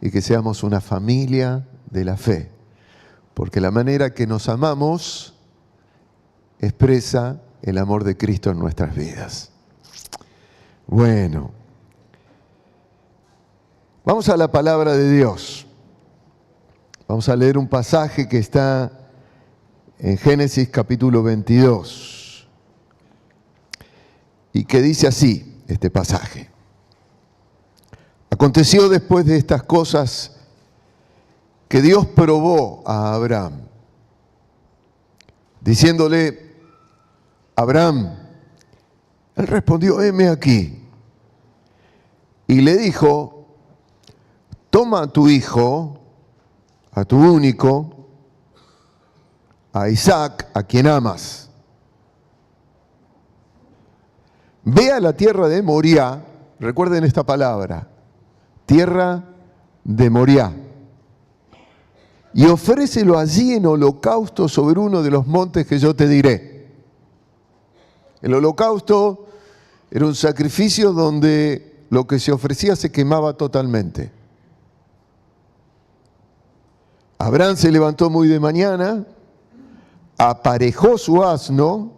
y que seamos una familia de la fe. Porque la manera que nos amamos expresa el amor de Cristo en nuestras vidas. Bueno, vamos a la palabra de Dios. Vamos a leer un pasaje que está en Génesis capítulo 22 y que dice así, este pasaje. Aconteció después de estas cosas que Dios probó a Abraham, diciéndole: Abraham, él respondió: heme aquí. Y le dijo: toma a tu hijo, a tu único, a Isaac, a quien amas. Ve a la tierra de Moriah, recuerden esta palabra, tierra de Moriah, y ofrécelo allí en holocausto sobre uno de los montes que yo te diré. El holocausto era un sacrificio donde lo que se ofrecía se quemaba totalmente. Abraham se levantó muy de mañana, aparejó su asno,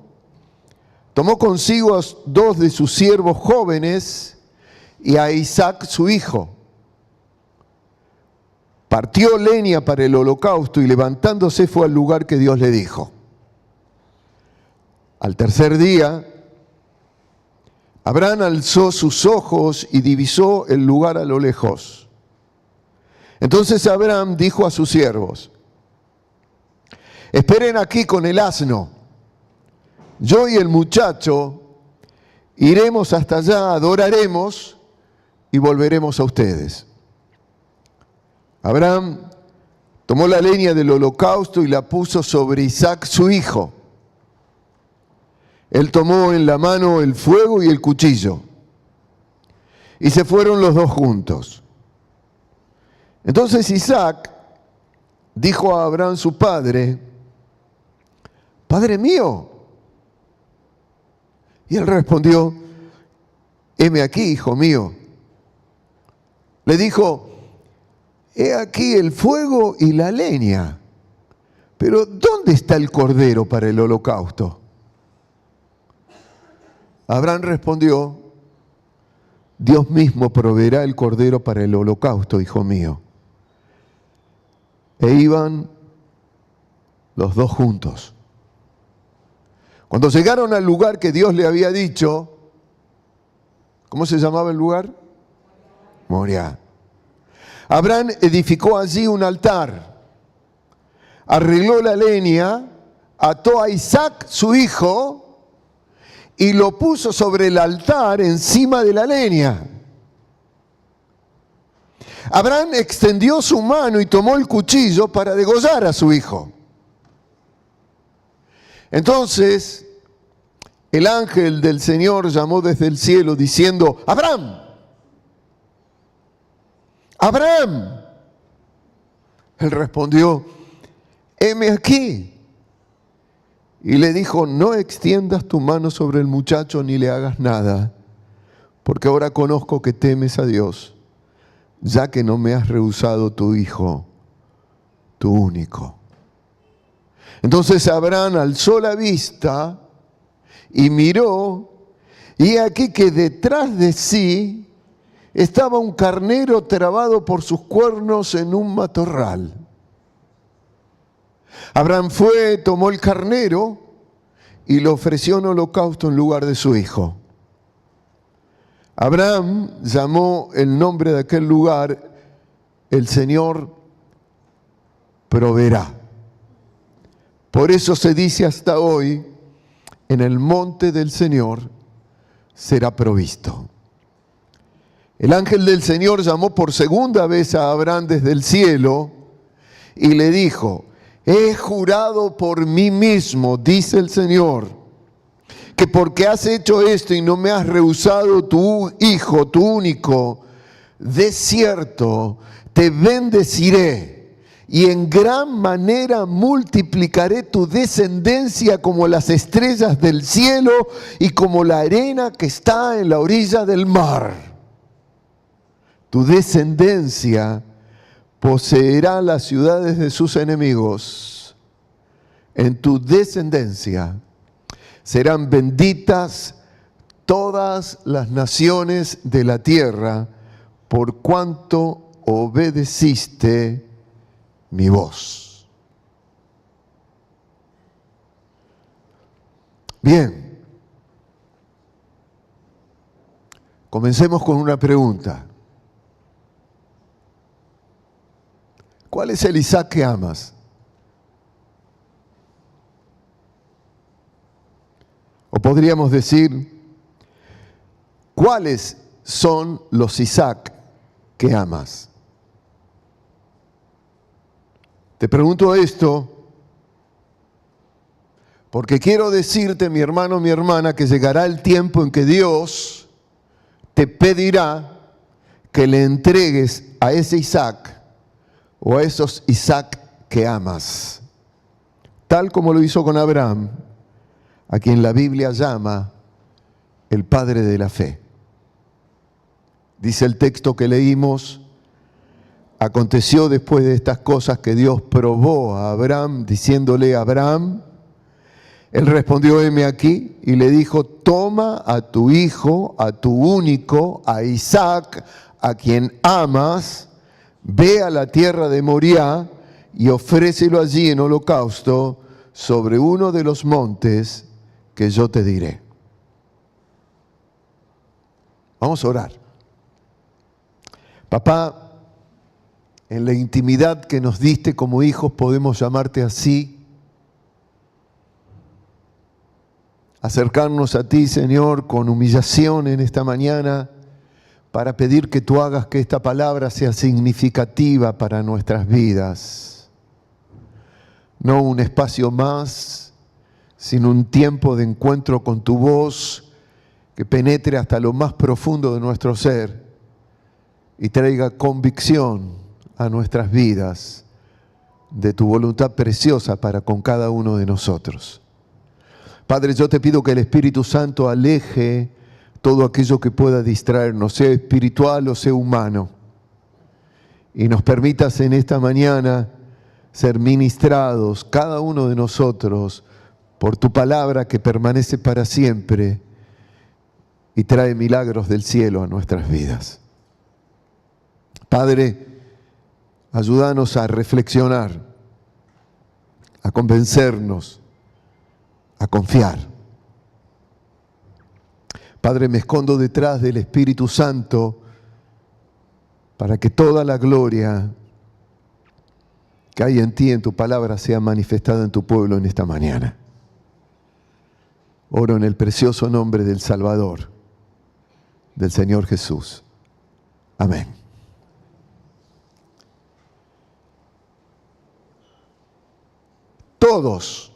tomó consigo a 2 de sus siervos jóvenes y a Isaac su hijo. Partió leña para el holocausto y levantándose fue al lugar que Dios le dijo. Al tercer día, Abraham alzó sus ojos y divisó el lugar a lo lejos. Entonces Abraham dijo a sus siervos: esperen aquí con el asno. Yo y el muchacho iremos hasta allá, adoraremos y volveremos a ustedes. Abraham tomó la leña del holocausto y la puso sobre Isaac su hijo. Él tomó en la mano el fuego y el cuchillo, y se fueron los dos juntos. Entonces Isaac dijo a Abraham su padre: Padre mío. Y él respondió: heme aquí, hijo mío. Le dijo: he aquí el fuego y la leña, pero ¿dónde está el cordero para el holocausto? Abraham respondió: Dios mismo proveerá el cordero para el holocausto, hijo mío. E iban los dos juntos. Cuando llegaron al lugar que Dios le había dicho, ¿cómo se llamaba el lugar? Moriah. Abraham edificó allí un altar, arregló la leña, ató a Isaac su hijo y lo puso sobre el altar encima de la leña. Abraham extendió su mano y tomó el cuchillo para degollar a su hijo. Entonces el ángel del Señor llamó desde el cielo diciendo: Abraham, Abraham. Él respondió: heme aquí. Y le dijo: no extiendas tu mano sobre el muchacho ni le hagas nada, porque ahora conozco que temes a Dios, ya que no me has rehusado tu hijo, tu único. Entonces Abraham alzó la vista y miró, y aquí que detrás de sí estaba un carnero trabado por sus cuernos en un matorral. Abraham fue, tomó el carnero y lo ofreció en holocausto en lugar de su hijo. Abraham llamó el nombre de aquel lugar: el Señor proveerá. Por eso se dice hasta hoy: en el monte del Señor será provisto. El ángel del Señor llamó por segunda vez a Abraham desde el cielo y le dijo: he jurado por mí mismo, dice el Señor, que porque has hecho esto y no me has rehusado tu hijo, tu único, de cierto te bendeciré y en gran manera multiplicaré tu descendencia como las estrellas del cielo y como la arena que está en la orilla del mar. Tu descendencia poseerá las ciudades de sus enemigos. En tu descendencia serán benditas todas las naciones de la tierra, por cuanto obedeciste mi voz. Bien, comencemos con una pregunta. ¿Cuál es el Isaac que amas? O podríamos decir, ¿cuáles son los Isaac que amas? Te pregunto esto porque quiero decirte, mi hermano, mi hermana, que llegará el tiempo en que Dios te pedirá que le entregues a ese Isaac o a esos Isaac que amas, tal como lo hizo con Abraham, a quien la Biblia llama el padre de la fe. Dice el texto que leímos: aconteció después de estas cosas que Dios probó a Abraham, diciéndole: Abraham. Él respondió: heme aquí, y le dijo: toma a tu hijo, a tu único, a Isaac, a quien amas, ve a la tierra de Moriah y ofrécelo allí en holocausto sobre uno de los montes que yo te diré. Vamos a orar. Papá, en la intimidad que nos diste como hijos podemos llamarte así. Acercarnos a ti, Señor, con humillación en esta mañana para pedir que tú hagas que esta palabra sea significativa para nuestras vidas. No un espacio más, sino un tiempo de encuentro con tu voz que penetre hasta lo más profundo de nuestro ser y traiga convicción a nuestras vidas de tu voluntad preciosa para con cada uno de nosotros. Padre, yo te pido que el Espíritu Santo aleje todo aquello que pueda distraernos, sea espiritual o sea humano, y nos permitas en esta mañana ser ministrados, cada uno de nosotros, por tu palabra que permanece para siempre y trae milagros del cielo a nuestras vidas. Padre, ayúdanos a reflexionar, a convencernos, a confiar. Padre, me escondo detrás del Espíritu Santo para que toda la gloria que hay en ti, en tu palabra, sea manifestada en tu pueblo en esta mañana. Oro en el precioso nombre del Salvador, del Señor Jesús. Amén. Todos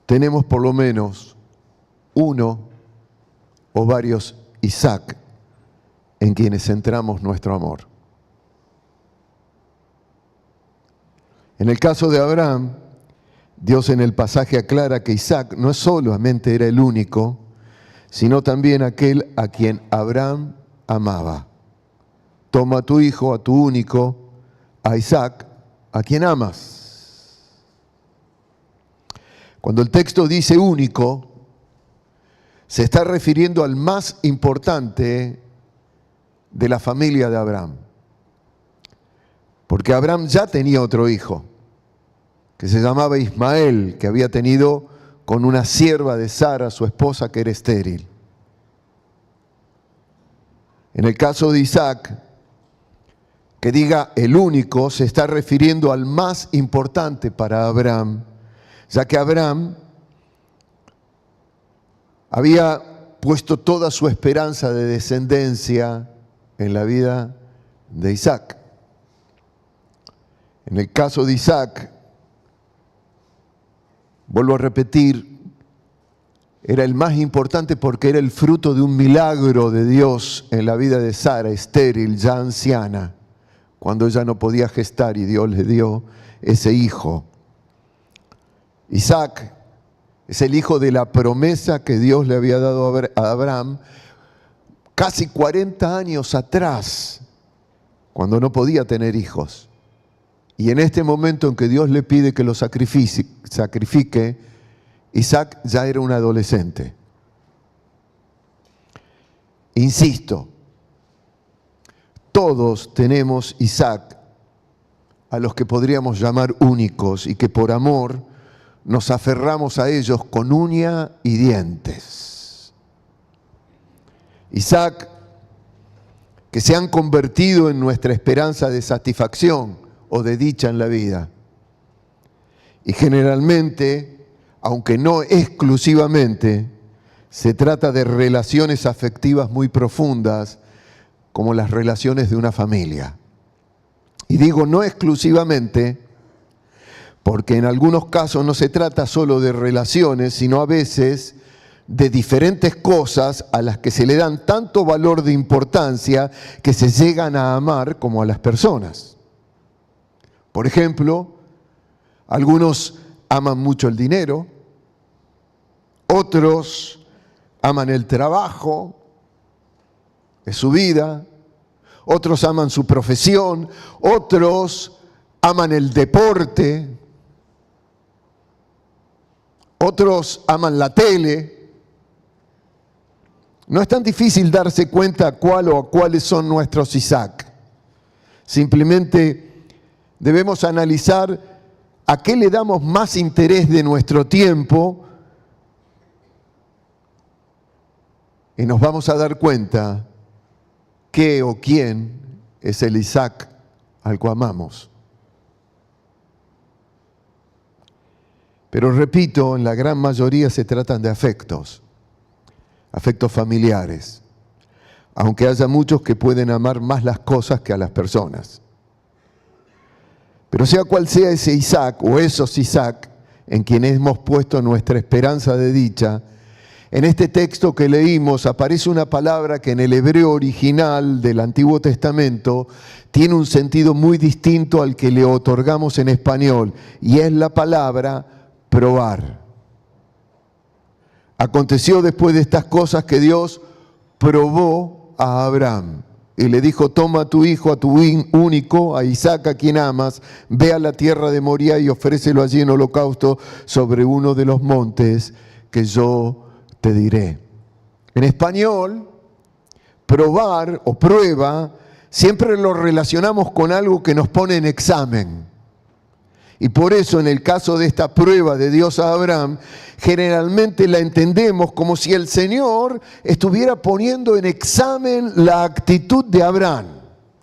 tenemos por lo menos uno o varios Isaac en quienes centramos nuestro amor. En el caso de Abraham, Dios en el pasaje aclara que Isaac no solamente era el único, sino también aquel a quien Abraham amaba. Toma a tu hijo, a tu único, a Isaac, a quien amas. Cuando el texto dice único, se está refiriendo al más importante de la familia de Abraham. Porque Abraham ya tenía otro hijo, que se llamaba Ismael, que había tenido con una sierva de Sara, su esposa, que era estéril. En el caso de Isaac, que diga el único, se está refiriendo al más importante para Abraham, ya que Abraham había puesto toda su esperanza de descendencia en la vida de Isaac. En el caso de Isaac, vuelvo a repetir, era el más importante porque era el fruto de un milagro de Dios en la vida de Sara, estéril, ya anciana, cuando ella no podía gestar y Dios le dio ese hijo. Isaac es el hijo de la promesa que Dios le había dado a Abraham casi 40 años atrás, cuando no podía tener hijos. Y en este momento en que Dios le pide que lo sacrifique, Isaac ya era un adolescente. Insisto, todos tenemos Isaac, a los que podríamos llamar únicos y que por amor nos aferramos a ellos con uña y dientes. Isaac, que se han convertido en nuestra esperanza de satisfacción o de dicha en la vida. Y generalmente, aunque no exclusivamente, se trata de relaciones afectivas muy profundas, como las relaciones de una familia. Y digo no exclusivamente, porque en algunos casos no se trata solo de relaciones, sino a veces de diferentes cosas a las que se le dan tanto valor de importancia que se llegan a amar como a las personas. Por ejemplo, algunos aman mucho el dinero, otros aman el trabajo, es su vida, otros aman su profesión, otros aman el deporte, otros aman la tele. No es tan difícil darse cuenta cuál o cuáles son nuestros Isaac. Simplemente debemos analizar a qué le damos más interés de nuestro tiempo y nos vamos a dar cuenta qué o quién es el Isaac al cual amamos. Pero repito, en la gran mayoría se tratan de afectos familiares, aunque haya muchos que pueden amar más las cosas que a las personas. Pero sea cual sea ese Isaac o esos Isaac en quienes hemos puesto nuestra esperanza de dicha, en este texto que leímos aparece una palabra que en el hebreo original del Antiguo Testamento tiene un sentido muy distinto al que le otorgamos en español, y es la palabra probar. Aconteció después de estas cosas que Dios probó a Abraham y le dijo: toma a tu hijo, a tu único, a Isaac, a quien amas, ve a la tierra de Moría y ofrécelo allí en holocausto sobre uno de los montes que yo te diré. En español, probar o prueba siempre lo relacionamos con algo que nos pone en examen. Y por eso en el caso de esta prueba de Dios a Abraham, generalmente la entendemos como si el Señor estuviera poniendo en examen la actitud de Abraham.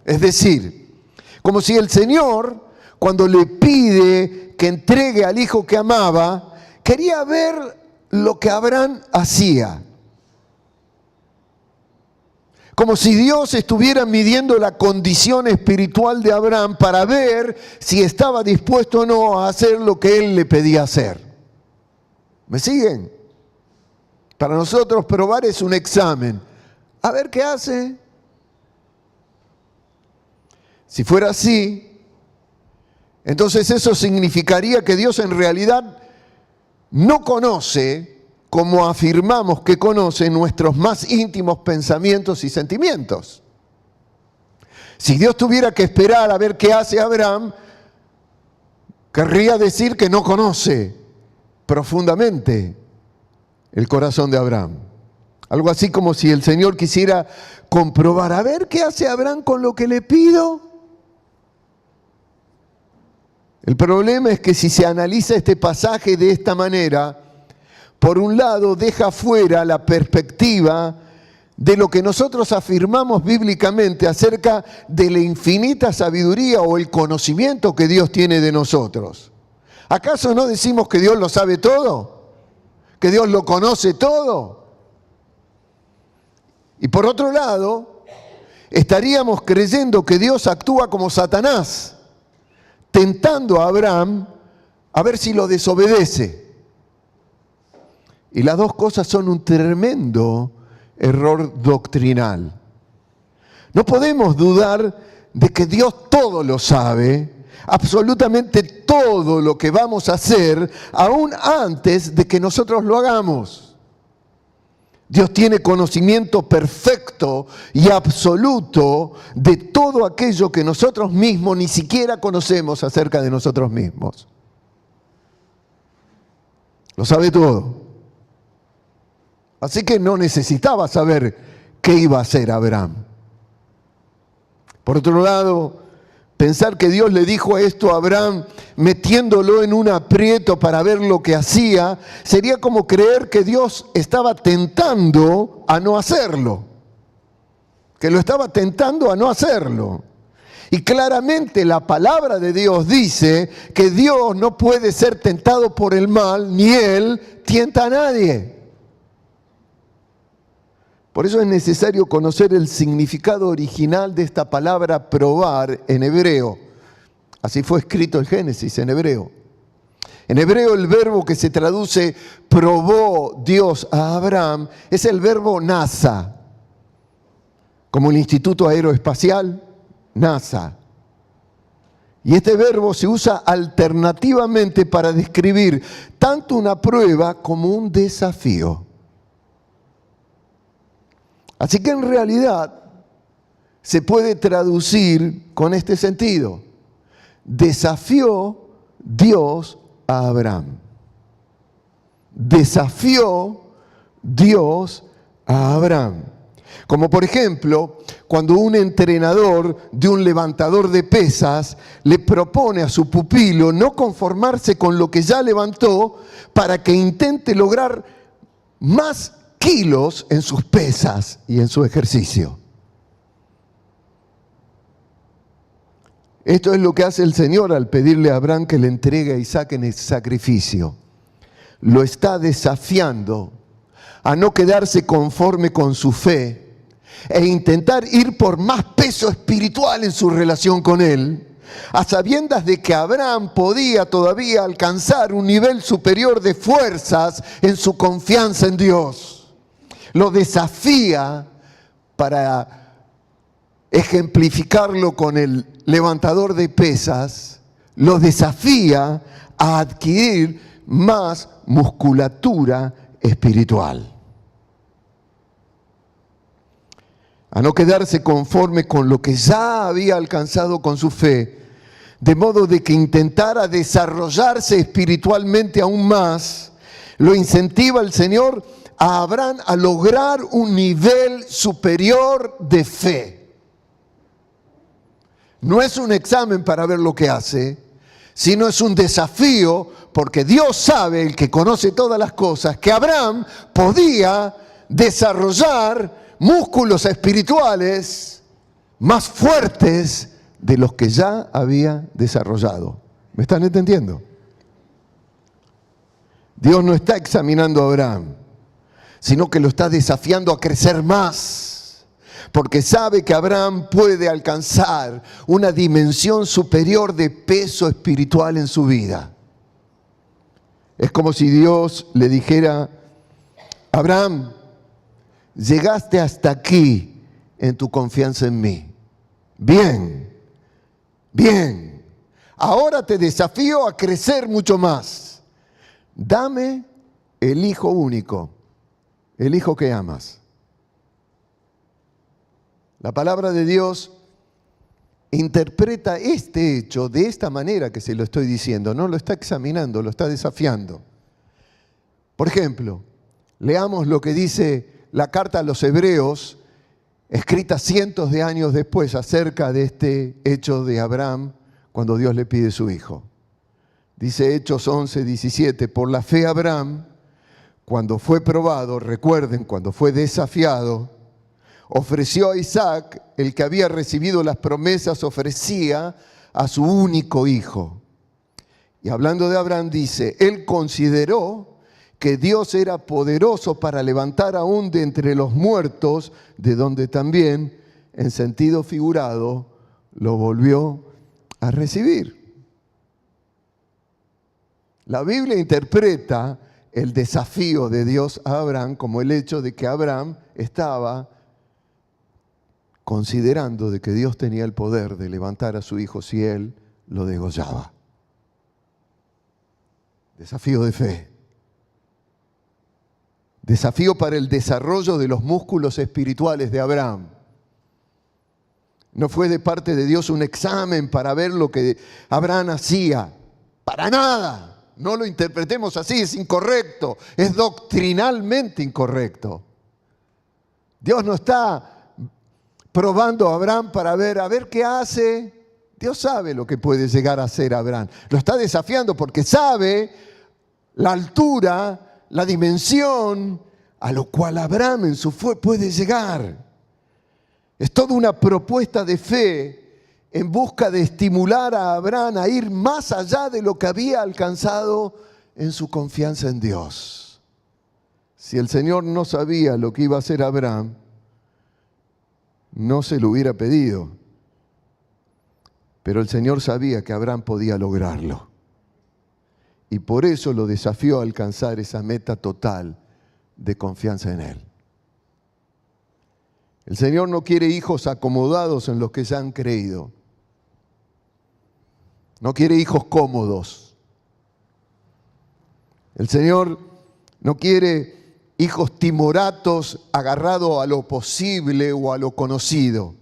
Es decir, como si el Señor, cuando le pide que entregue al hijo que amaba, quería ver lo que Abraham hacía. Como si Dios estuviera midiendo la condición espiritual de Abraham para ver si estaba dispuesto o no a hacer lo que él le pedía hacer. ¿Me siguen? Para nosotros probar es un examen. A ver qué hace. Si fuera así, entonces eso significaría que Dios en realidad no conoce, como afirmamos que conoce, nuestros más íntimos pensamientos y sentimientos. Si Dios tuviera que esperar a ver qué hace Abraham, querría decir que no conoce profundamente el corazón de Abraham. Algo así como si el Señor quisiera comprobar, a ver qué hace Abraham con lo que le pido. El problema es que si se analiza este pasaje de esta manera, por un lado deja fuera la perspectiva de lo que nosotros afirmamos bíblicamente acerca de la infinita sabiduría o el conocimiento que Dios tiene de nosotros. ¿Acaso no decimos que Dios lo sabe todo? ¿Que Dios lo conoce todo? Y por otro lado, estaríamos creyendo que Dios actúa como Satanás, tentando a Abraham a ver si lo desobedece. Y las dos cosas son un tremendo error doctrinal. No podemos dudar de que Dios todo lo sabe, absolutamente todo lo que vamos a hacer, aún antes de que nosotros lo hagamos. Dios tiene conocimiento perfecto y absoluto de todo aquello que nosotros mismos ni siquiera conocemos acerca de nosotros mismos. Lo sabe todo. Así que no necesitaba saber qué iba a hacer Abraham. Por otro lado, pensar que Dios le dijo esto a Abraham metiéndolo en un aprieto para ver lo que hacía, sería como creer que Dios estaba tentando a no hacerlo. Que lo estaba tentando a no hacerlo. Y claramente la palabra de Dios dice que Dios no puede ser tentado por el mal, ni Él tienta a nadie. Por eso es necesario conocer el significado original de esta palabra probar en hebreo. Así fue escrito el Génesis en hebreo. En hebreo el verbo que se traduce probó Dios a Abraham es el verbo NASA, como el Instituto Aeroespacial, NASA. Y este verbo se usa alternativamente para describir tanto una prueba como un desafío. Así que en realidad se puede traducir con este sentido. Desafió Dios a Abraham. Desafió Dios a Abraham. Como por ejemplo, cuando un entrenador de un levantador de pesas le propone a su pupilo no conformarse con lo que ya levantó para que intente lograr más kilos en sus pesas y en su ejercicio. Esto es lo que hace el Señor al pedirle a Abraham que le entregue a Isaac en el sacrificio. Lo está desafiando a no quedarse conforme con su fe e intentar ir por más peso espiritual en su relación con Él, a sabiendas de que Abraham podía todavía alcanzar un nivel superior de fuerzas en su confianza en Dios. Lo desafía para ejemplificarlo con el levantador de pesas, lo desafía a adquirir más musculatura espiritual. A no quedarse conforme con lo que ya había alcanzado con su fe, de modo de que intentara desarrollarse espiritualmente aún más, lo incentiva el Señor a Abraham a lograr un nivel superior de fe. No es un examen para ver lo que hace, sino es un desafío, porque Dios sabe, el que conoce todas las cosas, que Abraham podía desarrollar músculos espirituales más fuertes de los que ya había desarrollado. ¿Me están entendiendo? Dios no está examinando a Abraham, sino que lo está desafiando a crecer más, porque sabe que Abraham puede alcanzar una dimensión superior de peso espiritual en su vida. Es como si Dios le dijera: Abraham, llegaste hasta aquí en tu confianza en mí. Bien, bien. Ahora te desafío a crecer mucho más. Dame el hijo único, el hijo que amas. La palabra de Dios interpreta este hecho de esta manera que se lo estoy diciendo. No lo está examinando, lo está desafiando. Por ejemplo, leamos lo que dice la carta a los Hebreos, escrita cientos de años después acerca de este hecho de Abraham cuando Dios le pide su hijo. Dice Hechos 11:17, por la fe Abraham, cuando fue probado, recuerden, cuando fue desafiado, ofreció a Isaac, el que había recibido las promesas, ofrecía a su único hijo. Y hablando de Abraham dice, él consideró que Dios era poderoso para levantar aún de entre los muertos, de donde también, en sentido figurado, lo volvió a recibir. La Biblia interpreta el desafío de Dios a Abraham como el hecho de que Abraham estaba considerando de que Dios tenía el poder de levantar a su hijo si él lo degollaba. Desafío de fe. Desafío para el desarrollo de los músculos espirituales de Abraham. No fue de parte de Dios un examen para ver lo que Abraham hacía. Para nada. No lo interpretemos así, es incorrecto. Es doctrinalmente incorrecto. Dios no está probando a Abraham para ver, a ver qué hace. Dios sabe lo que puede llegar a hacer Abraham. Lo está desafiando porque sabe la altura, la dimensión a lo cual Abraham en su fe puede llegar. Es toda una propuesta de fe en busca de estimular a Abraham a ir más allá de lo que había alcanzado en su confianza en Dios. Si el Señor no sabía lo que iba a hacer Abraham, no se lo hubiera pedido. Pero el Señor sabía que Abraham podía lograrlo. Y por eso lo desafió a alcanzar esa meta total de confianza en Él. El Señor no quiere hijos acomodados en los que ya han creído. No quiere hijos cómodos. El Señor no quiere hijos timoratos agarrados a lo posible o a lo conocido.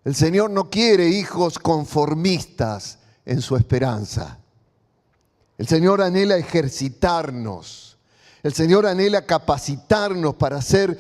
El Señor no quiere hijos conformistas en su esperanza. El Señor anhela ejercitarnos. El Señor anhela capacitarnos para ser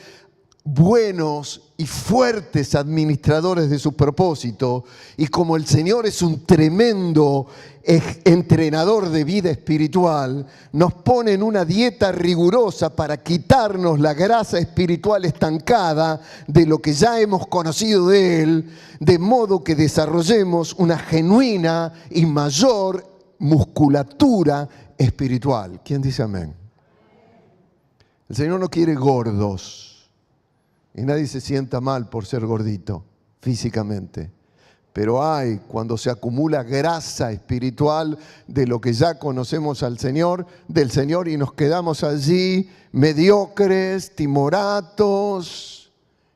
buenos y fuertes administradores de su propósito. Y como el Señor es un tremendo entrenador de vida espiritual, nos pone en una dieta rigurosa para quitarnos la grasa espiritual estancada de lo que ya hemos conocido de Él, de modo que desarrollemos una genuina y mayor musculatura espiritual. ¿Quién dice amén? El Señor no quiere gordos. Y nadie se sienta mal por ser gordito físicamente. Pero hay cuando se acumula grasa espiritual de lo que ya conocemos del Señor, y nos quedamos allí mediocres, timoratos,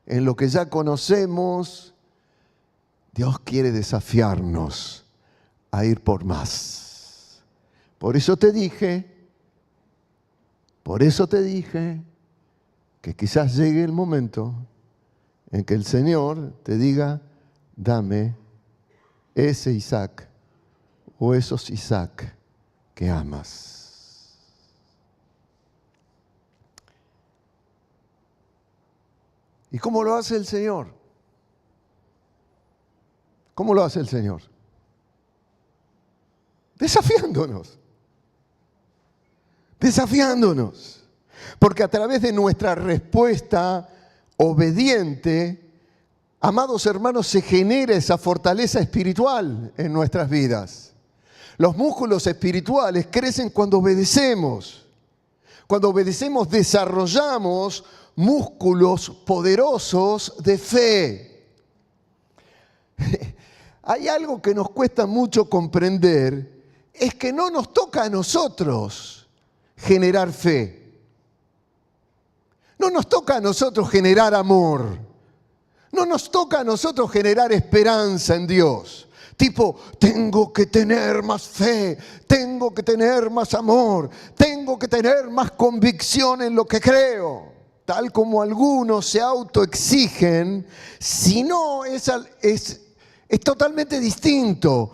en lo que ya conocemos. Dios quiere desafiarnos a ir por más. Por eso te dije que quizás llegue el momento en que el Señor te diga, dame ese Isaac o esos Isaac que amas. ¿Y cómo lo hace el Señor? ¿Cómo lo hace el Señor? Desafiándonos. Porque a través de nuestra respuesta obediente, amados hermanos, se genera esa fortaleza espiritual en nuestras vidas. Los músculos espirituales crecen cuando obedecemos. Cuando obedecemos desarrollamos músculos poderosos de fe. Hay algo que nos cuesta mucho comprender, es que no nos toca a nosotros generar fe. No nos toca a nosotros generar amor. No nos toca a nosotros generar esperanza en Dios. Tipo, tengo que tener más fe, tengo que tener más amor, tengo que tener más convicción en lo que creo. Tal como algunos se autoexigen, si no es totalmente distinto.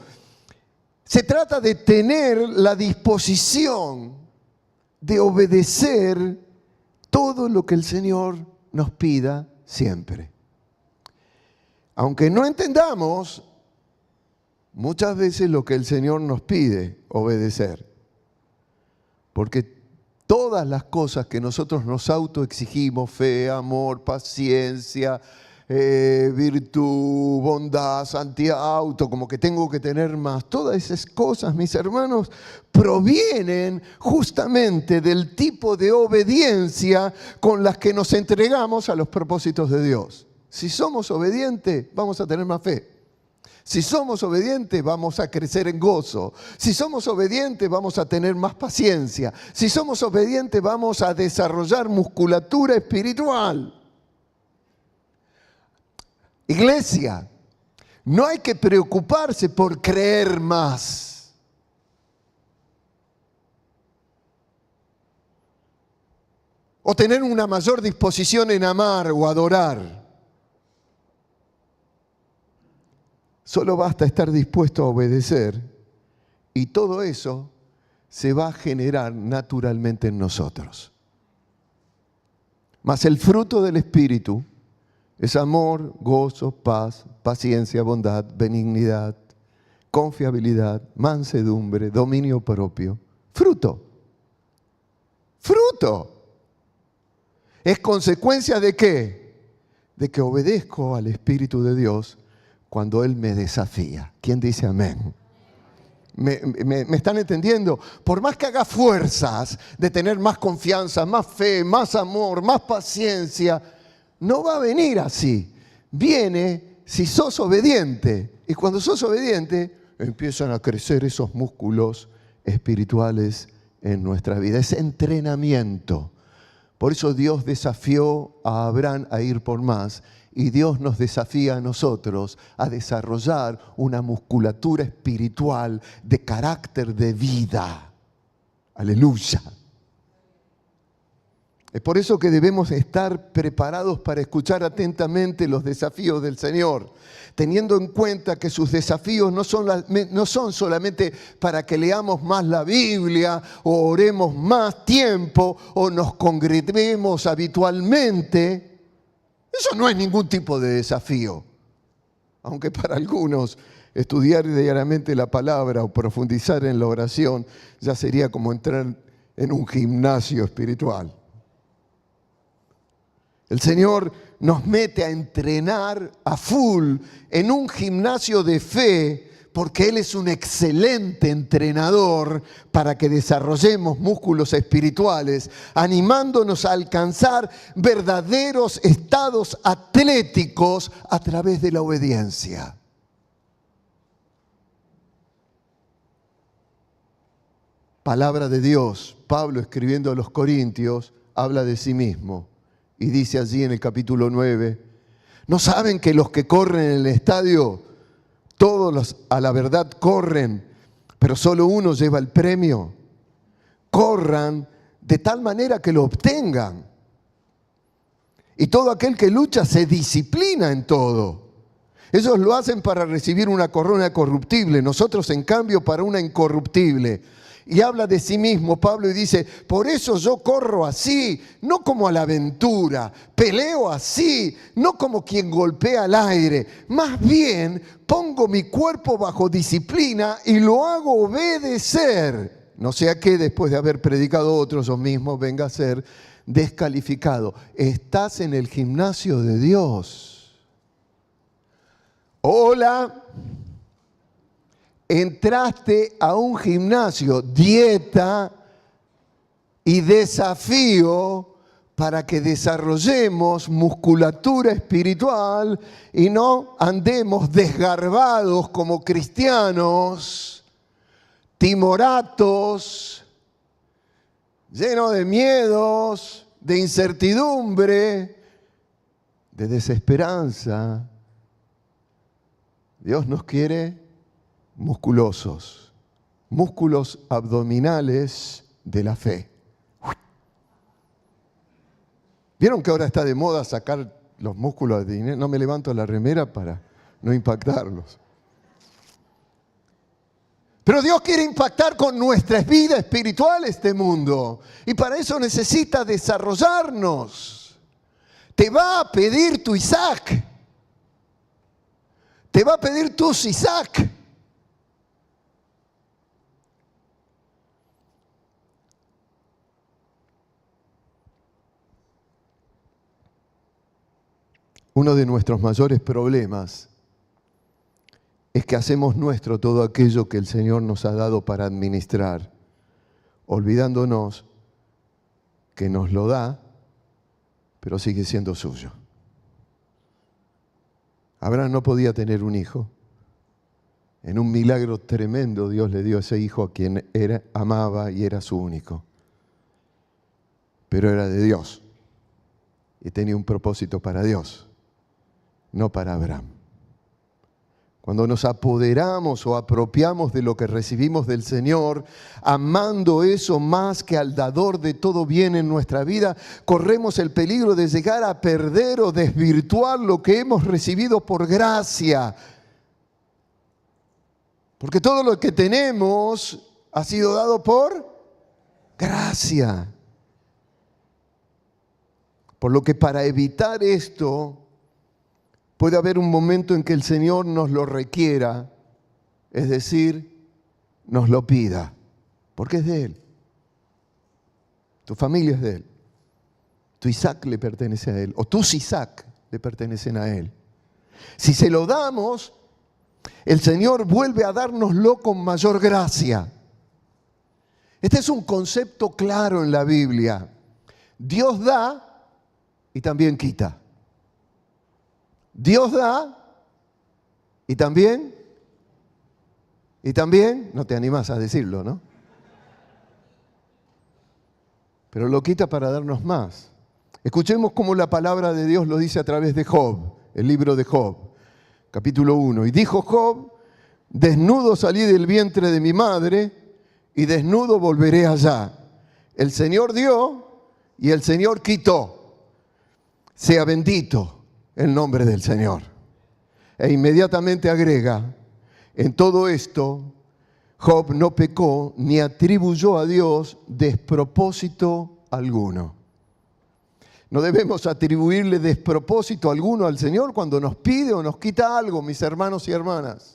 Se trata de tener la disposición de obedecer todo lo que el Señor nos pida siempre. Aunque no entendamos muchas veces lo que el Señor nos pide obedecer. Porque todas las cosas que nosotros nos autoexigimos, fe, amor, paciencia, virtud, bondad, santidad, como que tengo que tener más. Todas esas cosas, mis hermanos, provienen justamente del tipo de obediencia con las que nos entregamos a los propósitos de Dios. Si somos obedientes, vamos a tener más fe. Si somos obedientes, vamos a crecer en gozo. Si somos obedientes, vamos a tener más paciencia. Si somos obedientes, vamos a desarrollar musculatura espiritual. Iglesia, no hay que preocuparse por creer más. o tener una mayor disposición en amar o adorar. Solo basta estar dispuesto a obedecer y todo eso se va a generar naturalmente en nosotros. Mas el fruto del Espíritu es amor, gozo, paz, paciencia, bondad, benignidad, confiabilidad, mansedumbre, dominio propio. Fruto. Fruto. ¿Es consecuencia de qué? De que obedezco al Espíritu de Dios cuando Él me desafía. ¿Quién dice amén? ¿Me están entendiendo? Por más que haga fuerzas de tener más confianza, más fe, más amor, más paciencia, no va a venir así. Viene si sos obediente. Y cuando sos obediente, empiezan a crecer esos músculos espirituales en nuestra vida. Es entrenamiento. Por eso Dios desafió a Abraham a ir por más. Y Dios nos desafía a nosotros a desarrollar una musculatura espiritual de carácter de vida. Aleluya. Es por eso que debemos estar preparados para escuchar atentamente los desafíos del Señor, teniendo en cuenta que sus desafíos no son solamente para que leamos más la Biblia o oremos más tiempo o nos congreguemos habitualmente. Eso no es ningún tipo de desafío, aunque para algunos estudiar diariamente la palabra o profundizar en la oración ya sería como entrar en un gimnasio espiritual. El Señor nos mete a entrenar a full en un gimnasio de fe porque Él es un excelente entrenador para que desarrollemos músculos espirituales, animándonos a alcanzar verdaderos estados atléticos a través de la obediencia. Palabra de Dios, Pablo escribiendo a los Corintios, habla de sí mismo y dice allí en el capítulo 9, ¿no saben que los que corren en el estadio, todos a la verdad corren, pero solo uno lleva el premio? Corran de tal manera que lo obtengan. Y todo aquel que lucha se disciplina en todo. Ellos lo hacen para recibir una corona corruptible, nosotros en cambio para una incorruptible. Y habla de sí mismo Pablo y dice, por eso yo corro así, no como a la aventura, peleo así, no como quien golpea al aire, más bien pongo mi cuerpo bajo disciplina y lo hago obedecer. No sea que después de haber predicado otros, yo mismo venga a ser descalificado. Estás en el gimnasio de Dios. Hola. Entraste a un gimnasio, dieta y desafío para que desarrollemos musculatura espiritual y no andemos desgarbados como cristianos, timoratos, llenos de miedos, de incertidumbre, de desesperanza. Dios nos quiere musculosos, músculos abdominales de la fe. ¿Vieron que ahora está de moda sacar los músculos de dinero? No me levanto la remera para no impactarlos. Pero Dios quiere impactar con nuestra vida espiritual este mundo. Y para eso necesita desarrollarnos. Te va a pedir tu Isaac. Te va a pedir tus Isaac. Uno de nuestros mayores problemas es que hacemos nuestro todo aquello que el Señor nos ha dado para administrar, olvidándonos que nos lo da, pero sigue siendo suyo. Abraham no podía tener un hijo. En un milagro tremendo Dios le dio ese hijo a quien amaba y era su único. Pero era de Dios y tenía un propósito para Dios. No para Abraham. cuando nos apoderamos o apropiamos de lo que recibimos del Señor, amando eso más que al dador de todo bien en nuestra vida, corremos el peligro de llegar a perder o desvirtuar lo que hemos recibido por gracia. Porque todo lo que tenemos ha sido dado por gracia. Por lo que para evitar esto, puede haber un momento en que el Señor nos lo requiera, es decir, nos lo pida, porque es de Él. Tu familia es de Él. Tu Isaac le pertenece a Él, o tus Isaac le pertenecen a Él. Si se lo damos, el Señor vuelve a dárnoslo con mayor gracia. Este es un concepto claro en la Biblia. Dios da y también quita. Dios da y también, no te animas a decirlo, ¿no? Pero lo quita para darnos más. Escuchemos cómo la palabra de Dios lo dice a través de Job, el libro de Job, capítulo 1. Y dijo Job: desnudo salí del vientre de mi madre y desnudo volveré allá. El Señor dio y el Señor quitó. Sea bendito el nombre del Señor. E inmediatamente agrega: en todo esto, Job no pecó ni atribuyó a Dios despropósito alguno. No debemos atribuirle despropósito alguno al Señor cuando nos pide o nos quita algo, mis hermanos y hermanas.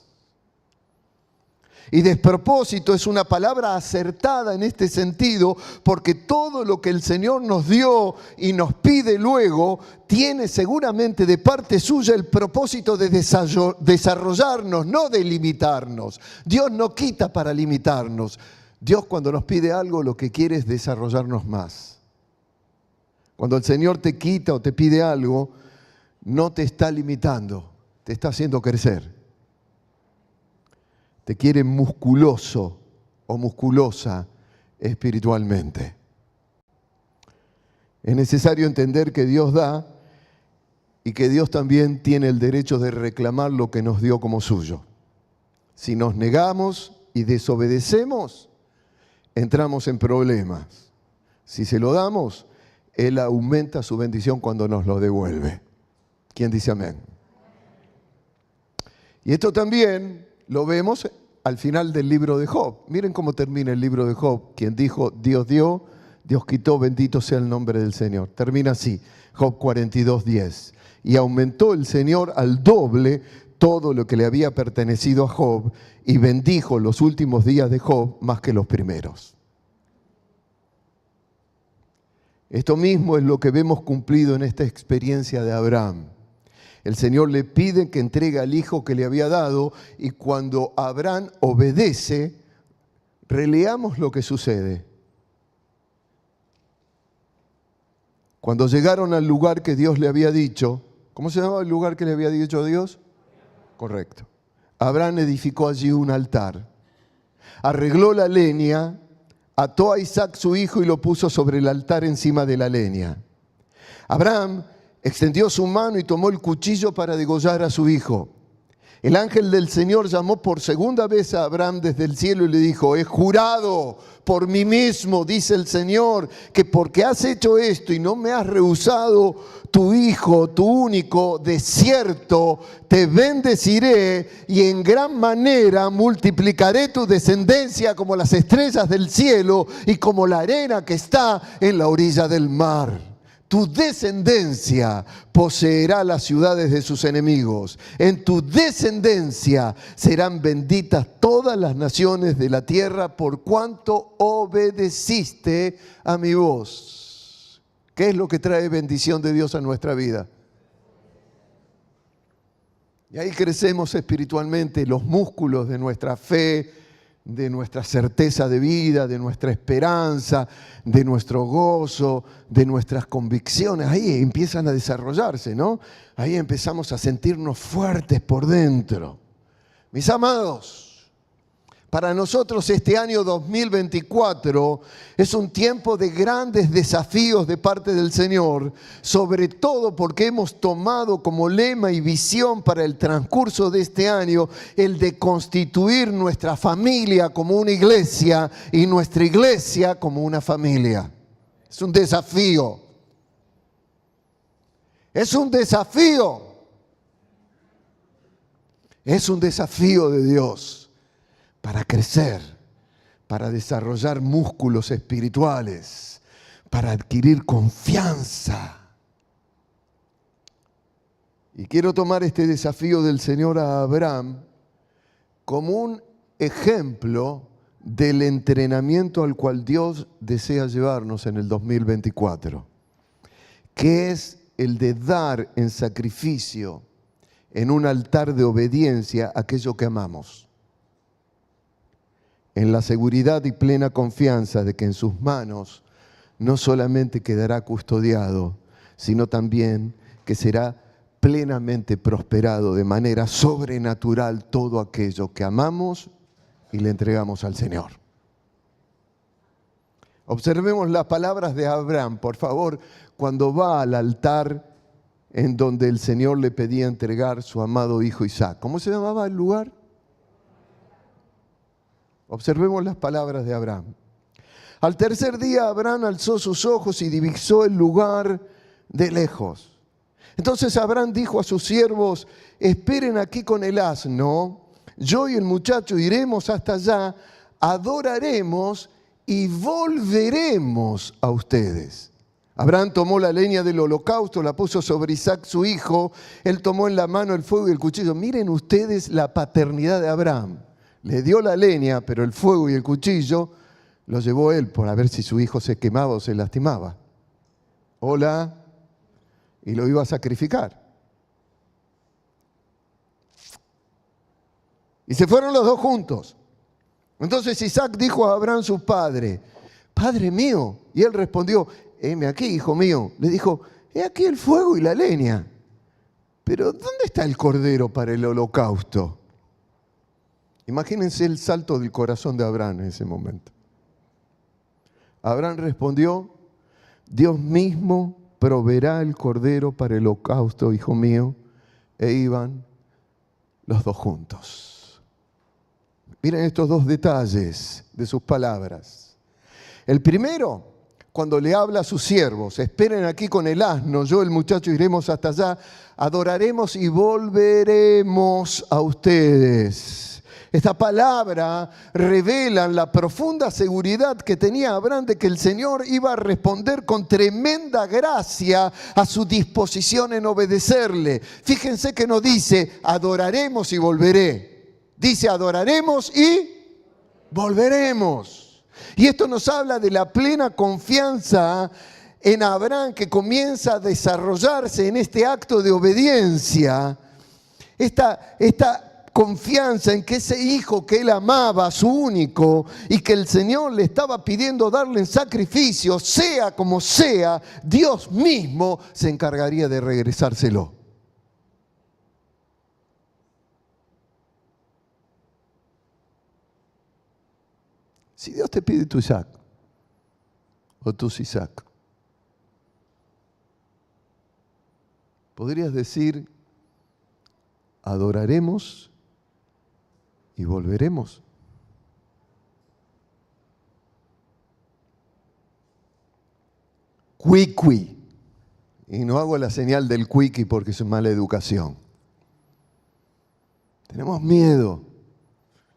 Y despropósito es una palabra acertada en este sentido, porque todo lo que el Señor nos dio y nos pide luego tiene seguramente de parte suya el propósito de desarrollarnos, no de limitarnos. Dios no quita para limitarnos. Dios, cuando nos pide algo, lo que quiere es desarrollarnos más. Cuando el Señor te quita o te pide algo, no te está limitando, te está haciendo crecer. Te quiere musculoso o musculosa espiritualmente. Es necesario entender que Dios da y que Dios también tiene el derecho de reclamar lo que nos dio como suyo. Si nos negamos y desobedecemos, entramos en problemas. Si se lo damos, Él aumenta su bendición cuando nos lo devuelve. ¿Quién dice amén? Y esto también lo vemos al final del libro de Job. Miren cómo termina el libro de Job. Quien dijo: Dios dio, Dios quitó, bendito sea el nombre del Señor. Termina así, Job 42:10. Y aumentó el Señor al doble todo lo que le había pertenecido a Job, y bendijo los últimos días de Job más que los primeros. Esto mismo es lo que vemos cumplido en esta experiencia de Abraham. El Señor le pide que entregue al hijo que le había dado, y cuando Abraham obedece, releamos lo que sucede. Cuando llegaron al lugar que Dios le había dicho, ¿cómo se llamaba el lugar que le había dicho Dios? Correcto. Abraham edificó allí un altar, arregló la leña, ató a Isaac su hijo y lo puso sobre el altar encima de la leña. Abraham extendió su mano y tomó el cuchillo para degollar a su hijo. El ángel del Señor llamó por segunda vez a Abraham desde el cielo y le dijo: he jurado por mí mismo, dice el Señor, que porque has hecho esto y no me has rehusado tu hijo, tu único, de cierto te bendeciré y en gran manera multiplicaré tu descendencia como las estrellas del cielo y como la arena que está en la orilla del mar. Tu descendencia poseerá las ciudades de sus enemigos. En tu descendencia serán benditas todas las naciones de la tierra por cuanto obedeciste a mi voz. ¿Qué es lo que trae bendición de Dios a nuestra vida? Y ahí crecemos espiritualmente, los músculos de nuestra fe, de nuestra certeza de vida, de nuestra esperanza, de nuestro gozo, de nuestras convicciones. Ahí empiezan a desarrollarse, ¿no? Ahí empezamos a sentirnos fuertes por dentro. Mis amados, Para nosotros este año 2024 es un tiempo de grandes desafíos de parte del Señor, sobre todo porque hemos tomado como lema y visión para el transcurso de este año el de constituir nuestra familia como una iglesia y nuestra iglesia como una familia. Es un desafío. Es un desafío. Es un desafío de Dios. Para crecer, para desarrollar músculos espirituales, para adquirir confianza. Y quiero tomar este desafío del Señor a Abraham como un ejemplo del entrenamiento al cual Dios desea llevarnos en el 2024, que es el de dar en sacrificio, en un altar de obediencia, aquello que amamos, en la seguridad y plena confianza de que en sus manos no solamente quedará custodiado, sino también que será plenamente prosperado de manera sobrenatural todo aquello que amamos y le entregamos al Señor. Observemos las palabras de Abraham, por favor, cuando va al altar en donde el Señor le pedía entregar su amado hijo Isaac. ¿Cómo se llamaba el lugar? Observemos las palabras de Abraham. Al tercer día Abraham alzó sus ojos y divisó el lugar de lejos. Entonces Abraham dijo a sus siervos: esperen aquí con el asno, yo y el muchacho iremos hasta allá, adoraremos y volveremos a ustedes. Abraham tomó la leña del holocausto, la puso sobre Isaac su hijo, él tomó en la mano el fuego y el cuchillo. Miren ustedes la paternidad de Abraham. Le dio la leña, pero el fuego y el cuchillo lo llevó él por a ver si su hijo se quemaba o se lastimaba. Hola. Y lo iba a sacrificar. Y se fueron los dos juntos. Entonces Isaac dijo a Abraham su padre: Padre mío. Y él respondió: heme aquí, hijo mío. Le dijo: he aquí el fuego y la leña. Pero ¿dónde está el cordero para el holocausto? Imagínense el salto del corazón de Abraham en ese momento. Abraham respondió: Dios mismo proveerá el cordero para el holocausto, hijo mío. E iban los dos juntos. Miren estos dos detalles de sus palabras. El primero, cuando le habla a sus siervos: esperen aquí con el asno, yo y el muchacho iremos hasta allá, adoraremos y volveremos a ustedes. Esta palabra revela la profunda seguridad que tenía Abraham de que el Señor iba a responder con tremenda gracia a su disposición en obedecerle. Fíjense que no dice adoraremos y volveré. Dice adoraremos y volveremos. Y esto nos habla de la plena confianza en Abraham que comienza a desarrollarse en este acto de obediencia. Esta confianza en que ese hijo que él amaba, su único, y que el Señor le estaba pidiendo darle en sacrificio, sea como sea, Dios mismo se encargaría de regresárselo. Si Dios te pide tu Isaac, o tus Isaac, podrías decir: adoraremos y volveremos. Cuicui. Y no hago la señal del cuiqui porque es mala educación. Tenemos miedo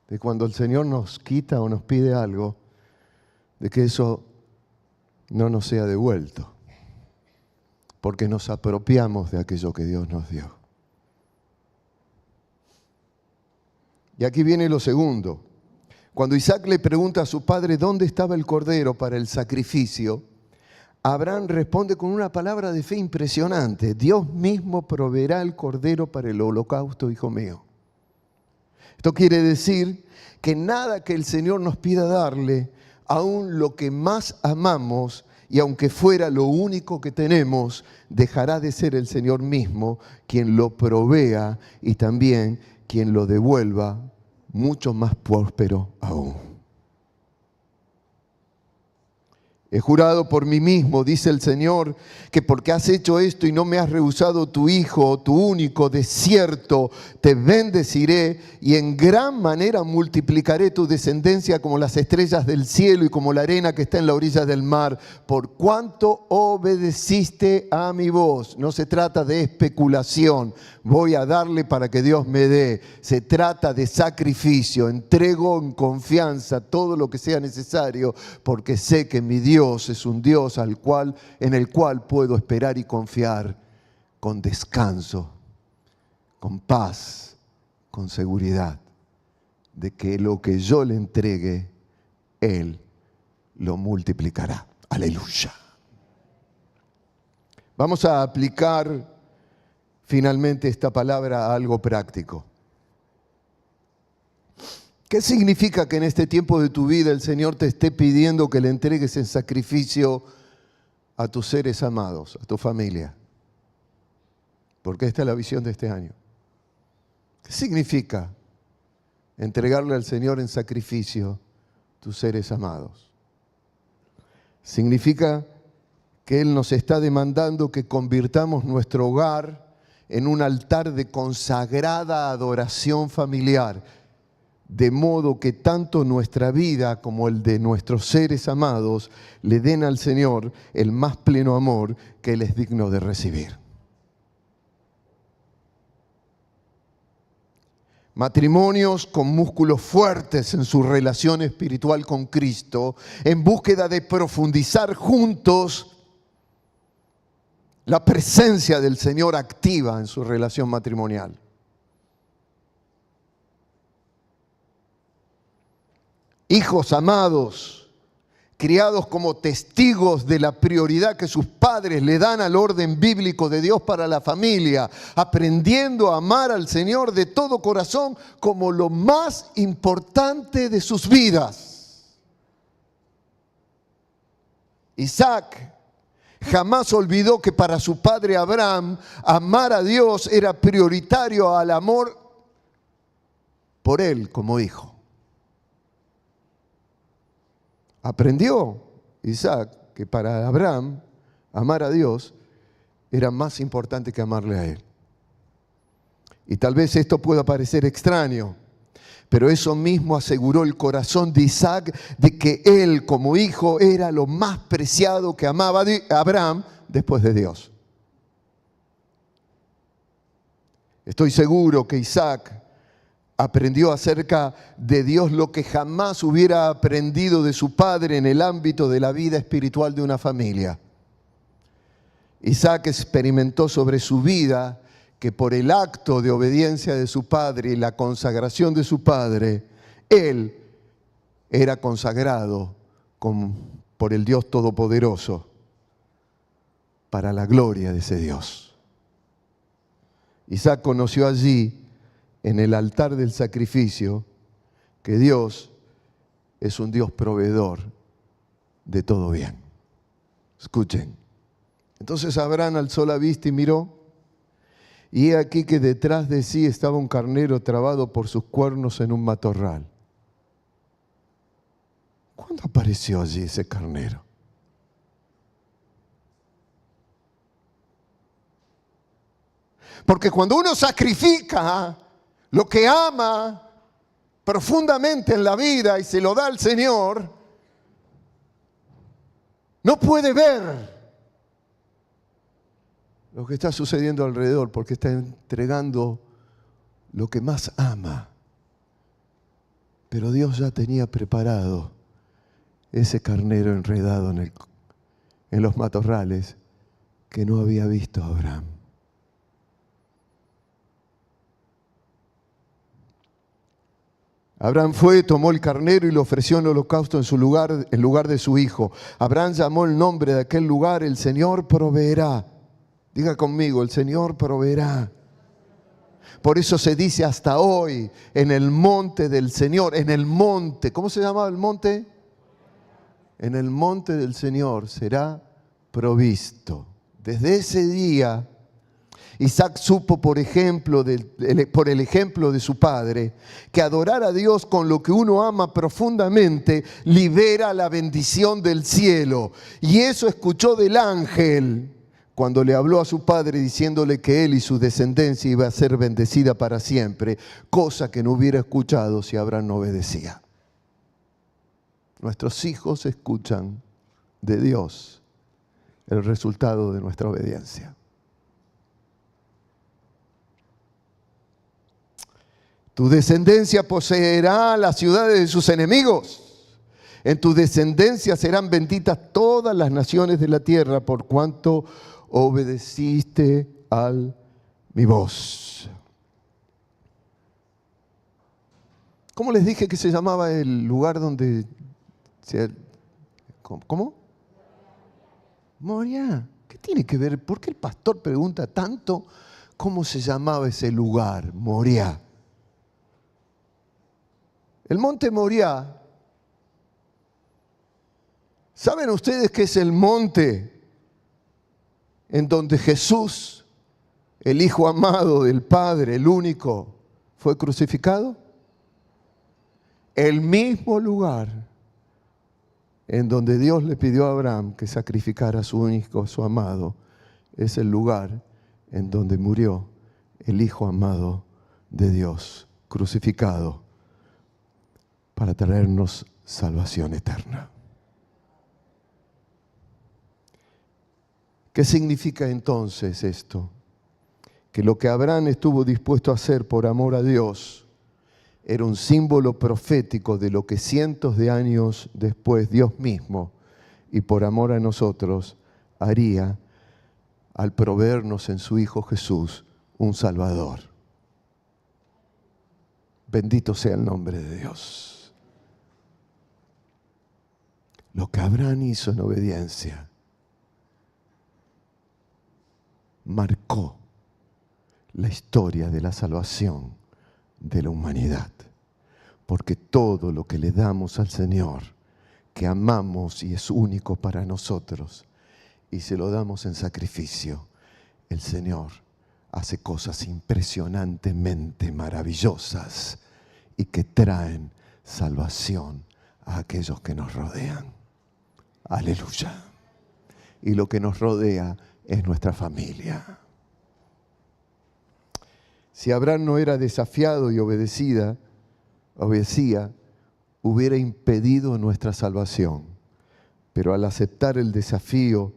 de cuando el Señor nos quita o nos pide algo, de que eso no nos sea devuelto, porque nos apropiamos de aquello que Dios nos dio. Y aquí viene lo segundo. Cuando Isaac le pregunta a su padre dónde estaba el cordero para el sacrificio, Abraham responde con una palabra de fe impresionante: Dios mismo proveerá el cordero para el holocausto, hijo mío. Esto quiere decir que nada que el Señor nos pida darle, aun lo que más amamos, y aunque fuera lo único que tenemos, dejará de ser el Señor mismo quien lo provea y también quien lo devuelva mucho más próspero aún. He jurado por mí mismo, dice el Señor, que porque has hecho esto y no me has rehusado tu hijo, tu único, de cierto te bendeciré y en gran manera multiplicaré tu descendencia como las estrellas del cielo y como la arena que está en la orilla del mar, por cuanto obedeciste a mi voz. No se trata de especulación, voy a darle para que Dios me dé. Se trata de sacrificio, entrego en confianza todo lo que sea necesario, porque sé que mi Dios es un Dios en el cual puedo esperar y confiar con descanso, con paz, con seguridad, de que lo que yo le entregue, Él lo multiplicará. Aleluya. Vamos a aplicar finalmente esta palabra a algo práctico. ¿Qué significa que en este tiempo de tu vida el Señor te esté pidiendo que le entregues en sacrificio a tus seres amados, a tu familia? Porque esta es la visión de este año. ¿Qué significa entregarle al Señor en sacrificio tus seres amados? Significa que Él nos está demandando que convirtamos nuestro hogar en un altar de consagrada adoración familiar, de modo que tanto nuestra vida como el de nuestros seres amados le den al Señor el más pleno amor que Él es digno de recibir. Matrimonios con músculos fuertes en su relación espiritual con Cristo, en búsqueda de profundizar juntos la presencia del Señor activa en su relación matrimonial. Hijos amados, criados como testigos de la prioridad que sus padres le dan al orden bíblico de Dios para la familia, aprendiendo a amar al Señor de todo corazón como lo más importante de sus vidas. Isaac jamás olvidó que para su padre Abraham, amar a Dios era prioritario al amor por él como hijo. Aprendió Isaac que para Abraham amar a Dios era más importante que amarle a él. Y tal vez esto pueda parecer extraño, pero eso mismo aseguró el corazón de Isaac de que él como hijo era lo más preciado que amaba a Abraham después de Dios. Estoy seguro que Isaac aprendió acerca de Dios lo que jamás hubiera aprendido de su padre en el ámbito de la vida espiritual de una familia. Isaac experimentó sobre su vida que por el acto de obediencia de su padre y la consagración de su padre, él era consagrado por el Dios Todopoderoso para la gloria de ese Dios. Isaac conoció allí, en el altar del sacrificio, que Dios es un Dios proveedor de todo bien. Escuchen. Entonces Abraham alzó la vista y miró, y he aquí que detrás de sí estaba un carnero trabado por sus cuernos en un matorral. ¿Cuándo apareció allí ese carnero? Porque cuando uno sacrifica lo que ama profundamente en la vida y se lo da al Señor, no puede ver lo que está sucediendo alrededor, porque está entregando lo que más ama. Pero Dios ya tenía preparado ese carnero enredado en los matorrales que no había visto Abraham. Abraham fue, tomó el carnero y lo ofreció en holocausto en lugar de su hijo. Abraham llamó el nombre de aquel lugar, el Señor proveerá. Diga conmigo, el Señor proveerá. Por eso se dice hasta hoy, en el monte del Señor, en el monte, ¿cómo se llamaba el monte? En el monte del Señor será provisto. Desde ese día Isaac supo, por el ejemplo de su padre, que adorar a Dios con lo que uno ama profundamente libera la bendición del cielo. Y eso escuchó del ángel cuando le habló a su padre diciéndole que él y su descendencia iba a ser bendecida para siempre, cosa que no hubiera escuchado si Abraham no obedecía. Nuestros hijos escuchan de Dios el resultado de nuestra obediencia. Tu descendencia poseerá las ciudades de sus enemigos. En tu descendencia serán benditas todas las naciones de la tierra por cuanto obedeciste a mi voz. ¿Cómo les dije que se llamaba el lugar donde... ¿Cómo? Moriah. ¿Qué tiene que ver? ¿Por qué el pastor pregunta tanto cómo se llamaba ese lugar, Moriah? El monte Moriah, ¿saben ustedes que es el monte en donde Jesús, el Hijo amado del Padre, el único, fue crucificado? El mismo lugar en donde Dios le pidió a Abraham que sacrificara a su único, a su amado, es el lugar en donde murió el Hijo amado de Dios, crucificado para traernos salvación eterna. ¿Qué significa entonces esto? Que lo que Abraham estuvo dispuesto a hacer por amor a Dios era un símbolo profético de lo que cientos de años después Dios mismo, y por amor a nosotros, haría al proveernos en su Hijo Jesús un Salvador. Bendito sea el nombre de Dios. Lo que Abraham hizo en obediencia marcó la historia de la salvación de la humanidad. Porque todo lo que le damos al Señor, que amamos y es único para nosotros, y se lo damos en sacrificio, el Señor hace cosas impresionantemente maravillosas y que traen salvación a aquellos que nos rodean. Aleluya. Y lo que nos rodea es nuestra familia. Si Abraham no era desafiado y obedecía, hubiera impedido nuestra salvación. Pero al aceptar el desafío,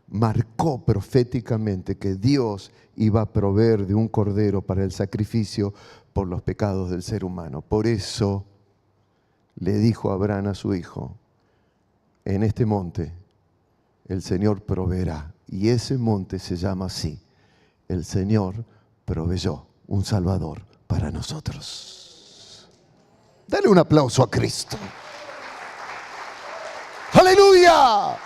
marcó proféticamente que Dios iba a proveer de un cordero para el sacrificio por los pecados del ser humano. Por eso le dijo Abraham a su hijo: en este monte el Señor proveerá. Y ese monte se llama así: el Señor proveyó un Salvador para nosotros. Dale un aplauso a Cristo. ¡Aleluya!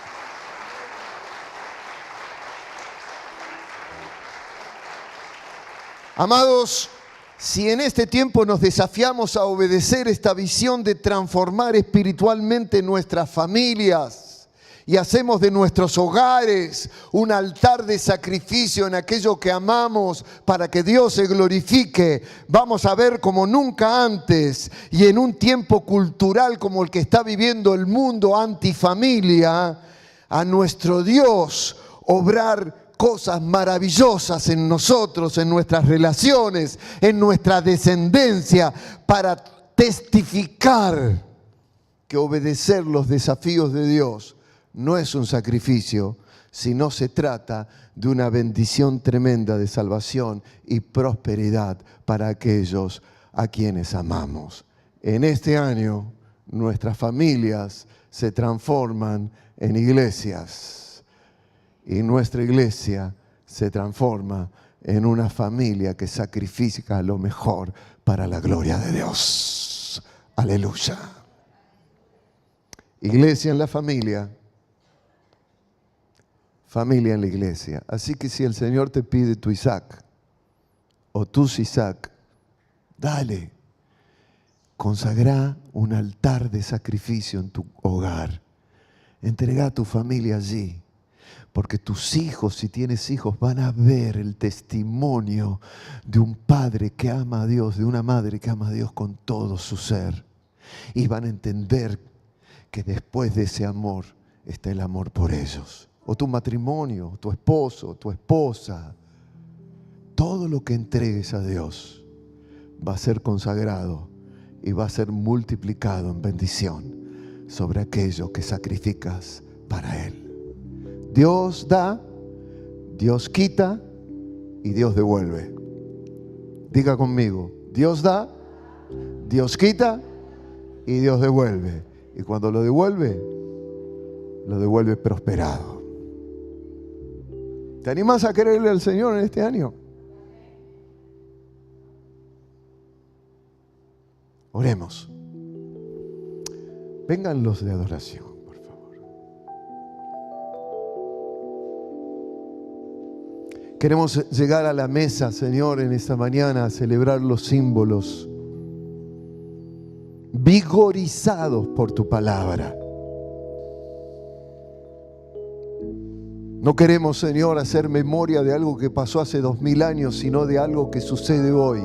Amados, si en este tiempo nos desafiamos a obedecer esta visión de transformar espiritualmente nuestras familias y hacemos de nuestros hogares un altar de sacrificio en aquello que amamos para que Dios se glorifique, vamos a ver como nunca antes, y en un tiempo cultural como el que está viviendo el mundo antifamilia, a nuestro Dios obrar cosas maravillosas en nosotros, en nuestras relaciones, en nuestra descendencia, para testificar que obedecer los desafíos de Dios no es un sacrificio, sino se trata de una bendición tremenda de salvación y prosperidad para aquellos a quienes amamos. En este año, nuestras familias se transforman en iglesias. Y nuestra iglesia se transforma en una familia que sacrifica lo mejor para la gloria de Dios. Aleluya. Iglesia en la familia, familia en la iglesia. Así que si el Señor te pide tu Isaac, o tus Isaac, dale. Consagrá un altar de sacrificio en tu hogar. Entrega a tu familia allí. Porque tus hijos, si tienes hijos, van a ver el testimonio de un padre que ama a Dios, de una madre que ama a Dios con todo su ser. Y van a entender que después de ese amor está el amor por ellos. O tu matrimonio, tu esposo, tu esposa. Todo lo que entregues a Dios va a ser consagrado y va a ser multiplicado en bendición sobre aquello que sacrificas para Él. Dios da, Dios quita y Dios devuelve. Diga conmigo, Dios da, Dios quita y Dios devuelve. Y cuando lo devuelve prosperado. ¿Te animas a creerle al Señor en este año? Oremos. Vengan los de adoración, por favor. Queremos llegar a la mesa, Señor, en esta mañana a celebrar los símbolos, vigorizados por tu palabra. No queremos, Señor, hacer memoria de algo que pasó hace 2000 años, sino de algo que sucede hoy.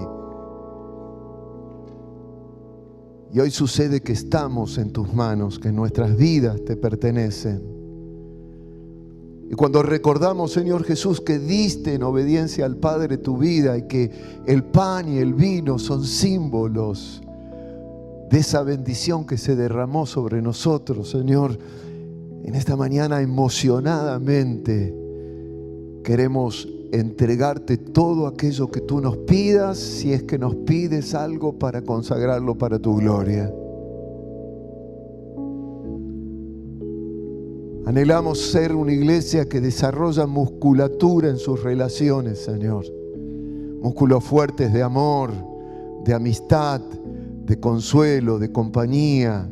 Y hoy sucede que estamos en tus manos, que nuestras vidas te pertenecen. Y cuando recordamos, Señor Jesús, que diste en obediencia al Padre tu vida y que el pan y el vino son símbolos de esa bendición que se derramó sobre nosotros, Señor, en esta mañana emocionadamente queremos entregarte todo aquello que tú nos pidas, si es que nos pides algo para consagrarlo para tu gloria. Anhelamos ser una iglesia que desarrolla musculatura en sus relaciones, Señor. Músculos fuertes de amor, de amistad, de consuelo, de compañía,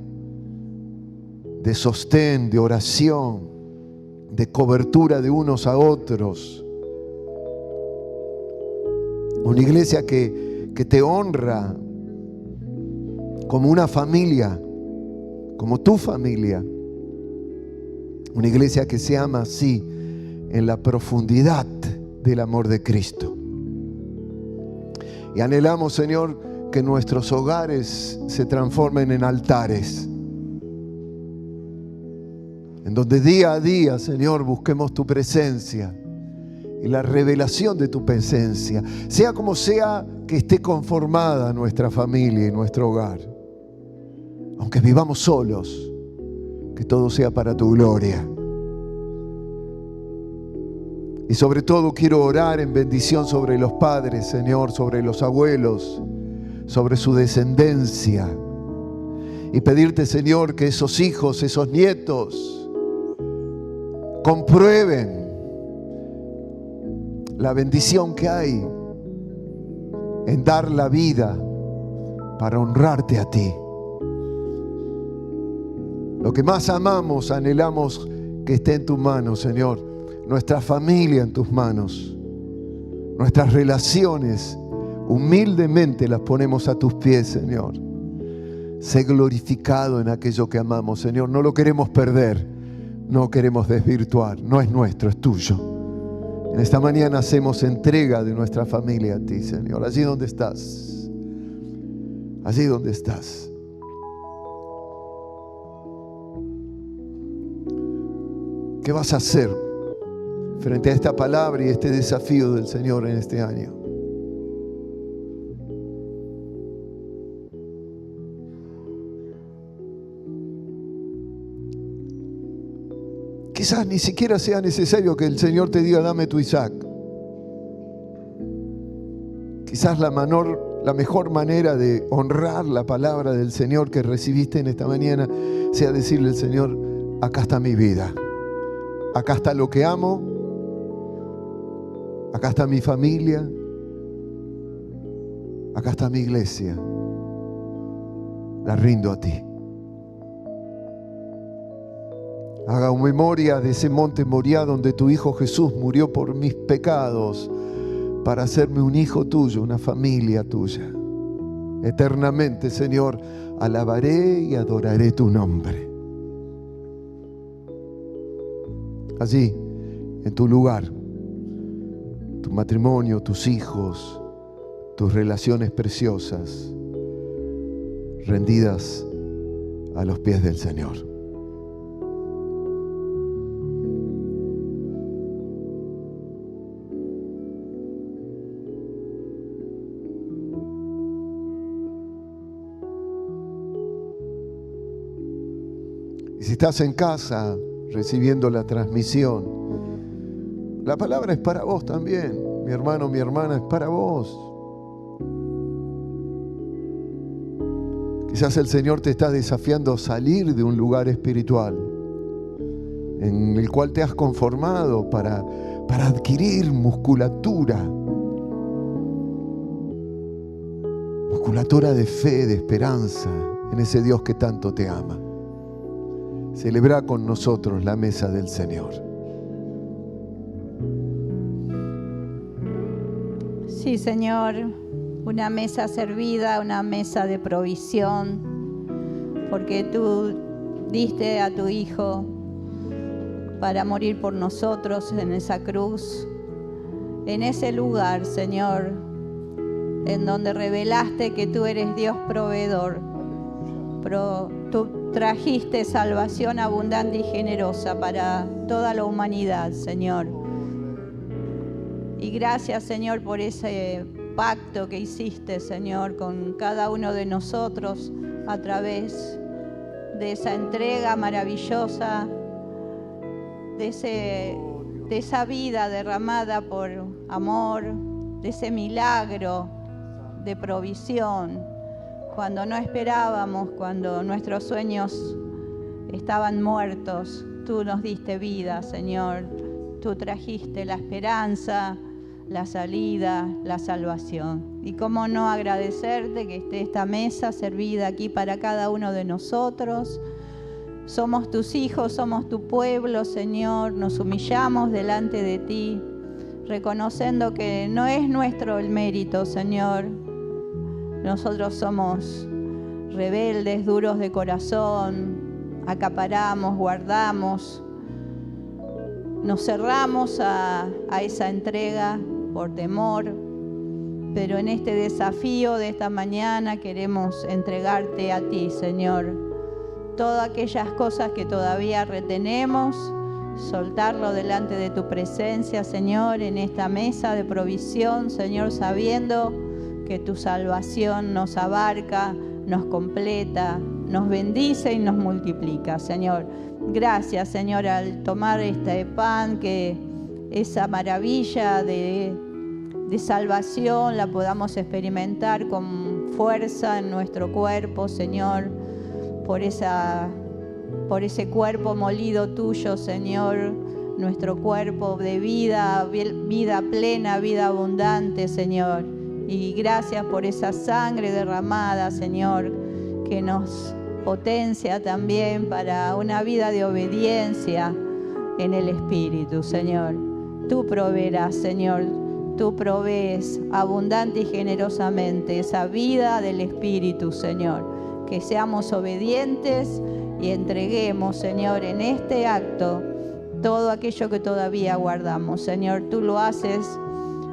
de sostén, de oración, de cobertura de unos a otros. Una iglesia que te honra como una familia, como tu familia. Una iglesia que se ama así en la profundidad del amor de Cristo. Y anhelamos, Señor, que nuestros hogares se transformen en altares, en donde día a día, Señor, busquemos tu presencia y la revelación de tu presencia, sea como sea que esté conformada nuestra familia y nuestro hogar. Aunque vivamos solos, que todo sea para tu gloria. Y sobre todo quiero orar en bendición sobre los padres, Señor, sobre los abuelos, sobre su descendencia. Y pedirte, Señor, que esos hijos, esos nietos, comprueben la bendición que hay en dar la vida para honrarte a ti. Lo que más amamos, anhelamos que esté en tus manos, Señor. Nuestra familia en tus manos. Nuestras relaciones, humildemente las ponemos a tus pies, Señor. Sé glorificado en aquello que amamos, Señor. No lo queremos perder, no queremos desvirtuar. No es nuestro, es tuyo. En esta mañana hacemos entrega de nuestra familia a ti, Señor. Allí donde estás. Allí donde estás. ¿Qué vas a hacer frente a esta palabra y este desafío del Señor en este año? Quizás ni siquiera sea necesario que el Señor te diga, dame tu Isaac. Quizás la mejor manera de honrar la palabra del Señor que recibiste en esta mañana sea decirle al Señor, acá está mi vida. Acá está lo que amo. Acá está mi familia. Acá está mi iglesia. La rindo a ti. Haga memoria de ese monte Moriah donde tu Hijo Jesús murió por mis pecados para hacerme un hijo tuyo, una familia tuya. Eternamente, Señor, alabaré y adoraré tu nombre. Allí, en tu lugar, tu matrimonio, tus hijos, tus relaciones preciosas, rendidas a los pies del Señor. Y si estás en casa recibiendo la transmisión, la palabra es para vos también. Mi hermano, mi hermana, es para vos. Quizás el Señor te está desafiando a salir de un lugar espiritual en el cual te has conformado para adquirir musculatura de fe, de esperanza en ese Dios que tanto te ama. Celebra con nosotros la mesa del Señor. Sí, Señor, una mesa servida, una mesa de provisión, porque tú diste a tu Hijo para morir por nosotros en esa cruz, en ese lugar, Señor, en donde revelaste que tú eres Dios proveedor. Tú trajiste salvación abundante y generosa para toda la humanidad, Señor. Y gracias, Señor, por ese pacto que hiciste, Señor, con cada uno de nosotros a través de esa entrega maravillosa, de esa vida derramada por amor, de ese milagro de provisión. Cuando no esperábamos, cuando nuestros sueños estaban muertos, tú nos diste vida, Señor. Tú trajiste la esperanza, la salida, la salvación. Y cómo no agradecerte que esté esta mesa servida aquí para cada uno de nosotros. Somos tus hijos, somos tu pueblo, Señor. Nos humillamos delante de ti, reconociendo que no es nuestro el mérito, Señor. Nosotros somos rebeldes, duros de corazón, acaparamos, guardamos, nos cerramos a esa entrega por temor, pero en este desafío de esta mañana queremos entregarte a ti, Señor. Todas aquellas cosas que todavía retenemos, soltarlo delante de tu presencia, Señor, en esta mesa de provisión, Señor, sabiendo que tu salvación nos abarca, nos completa, nos bendice y nos multiplica, Señor. Gracias, Señor, al tomar este pan, que esa maravilla de salvación la podamos experimentar con fuerza en nuestro cuerpo, Señor, por ese cuerpo molido tuyo, Señor, nuestro cuerpo de vida plena, vida abundante, Señor. Y gracias por esa sangre derramada, Señor, que nos potencia también para una vida de obediencia en el Espíritu, Señor. Tú proveerás, Señor, tú provees abundante y generosamente esa vida del Espíritu, Señor. Que seamos obedientes y entreguemos, Señor, en este acto todo aquello que todavía guardamos. Señor, tú lo haces.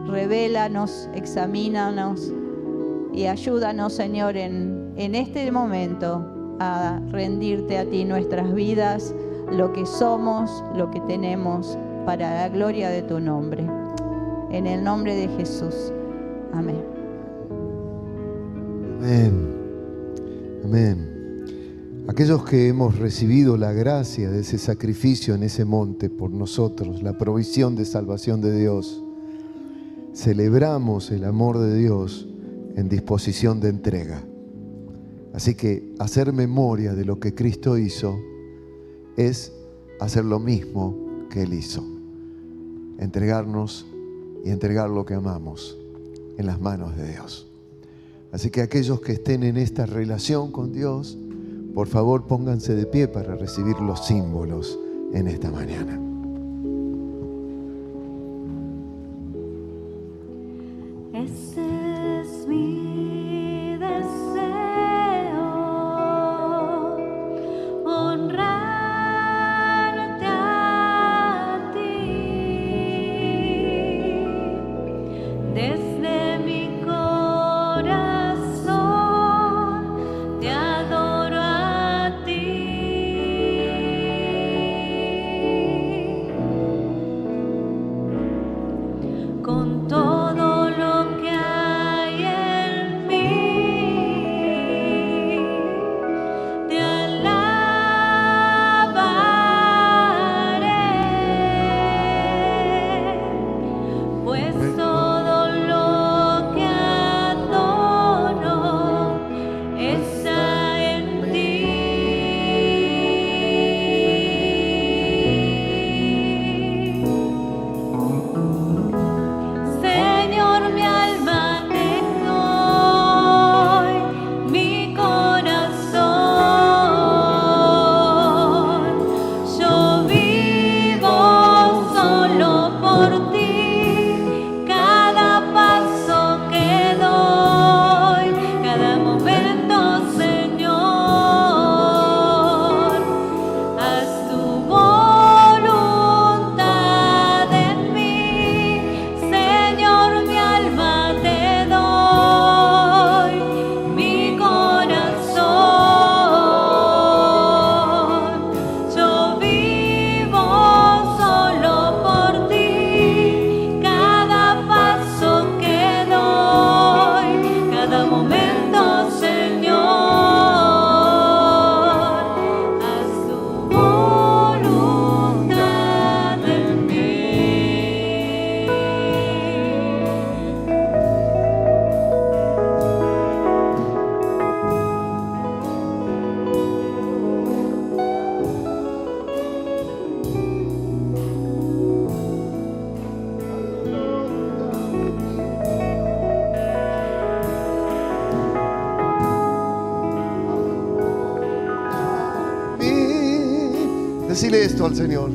Revélanos, examínanos y ayúdanos, Señor, en este momento a rendirte a ti nuestras vidas, lo que somos, lo que tenemos, para la gloria de tu nombre. En el nombre de Jesús. Amén. Amén. Amén. Aquellos que hemos recibido la gracia de ese sacrificio en ese monte por nosotros, la provisión de salvación de Dios, celebramos el amor de Dios en disposición de entrega. Así que hacer memoria de lo que Cristo hizo es hacer lo mismo que Él hizo. Entregarnos y entregar lo que amamos en las manos de Dios. Así que aquellos que estén en esta relación con Dios, por favor pónganse de pie para recibir los símbolos en esta mañana. Ese es mi deseo, honrarte a ti. Decile esto al Señor.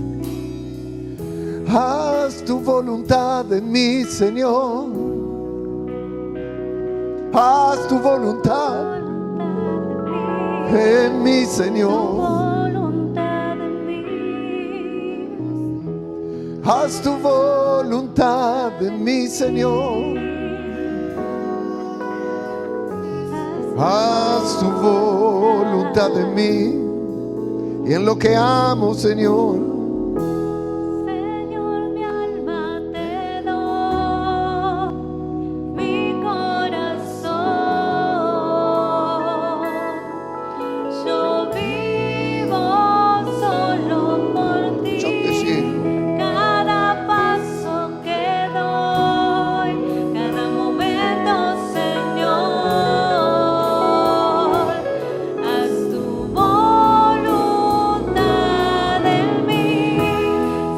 Haz tu voluntad en mí, Señor. Haz tu voluntad en mí, Señor. Haz tu voluntad en mí, Señor. Haz tu voluntad en mí y en lo que amo, Señor. Señor, mi alma te doy, mi corazón. Yo vivo solo por ti. Yo te sigo. Cada paso que doy, cada momento, Señor, haz tu voluntad en mí.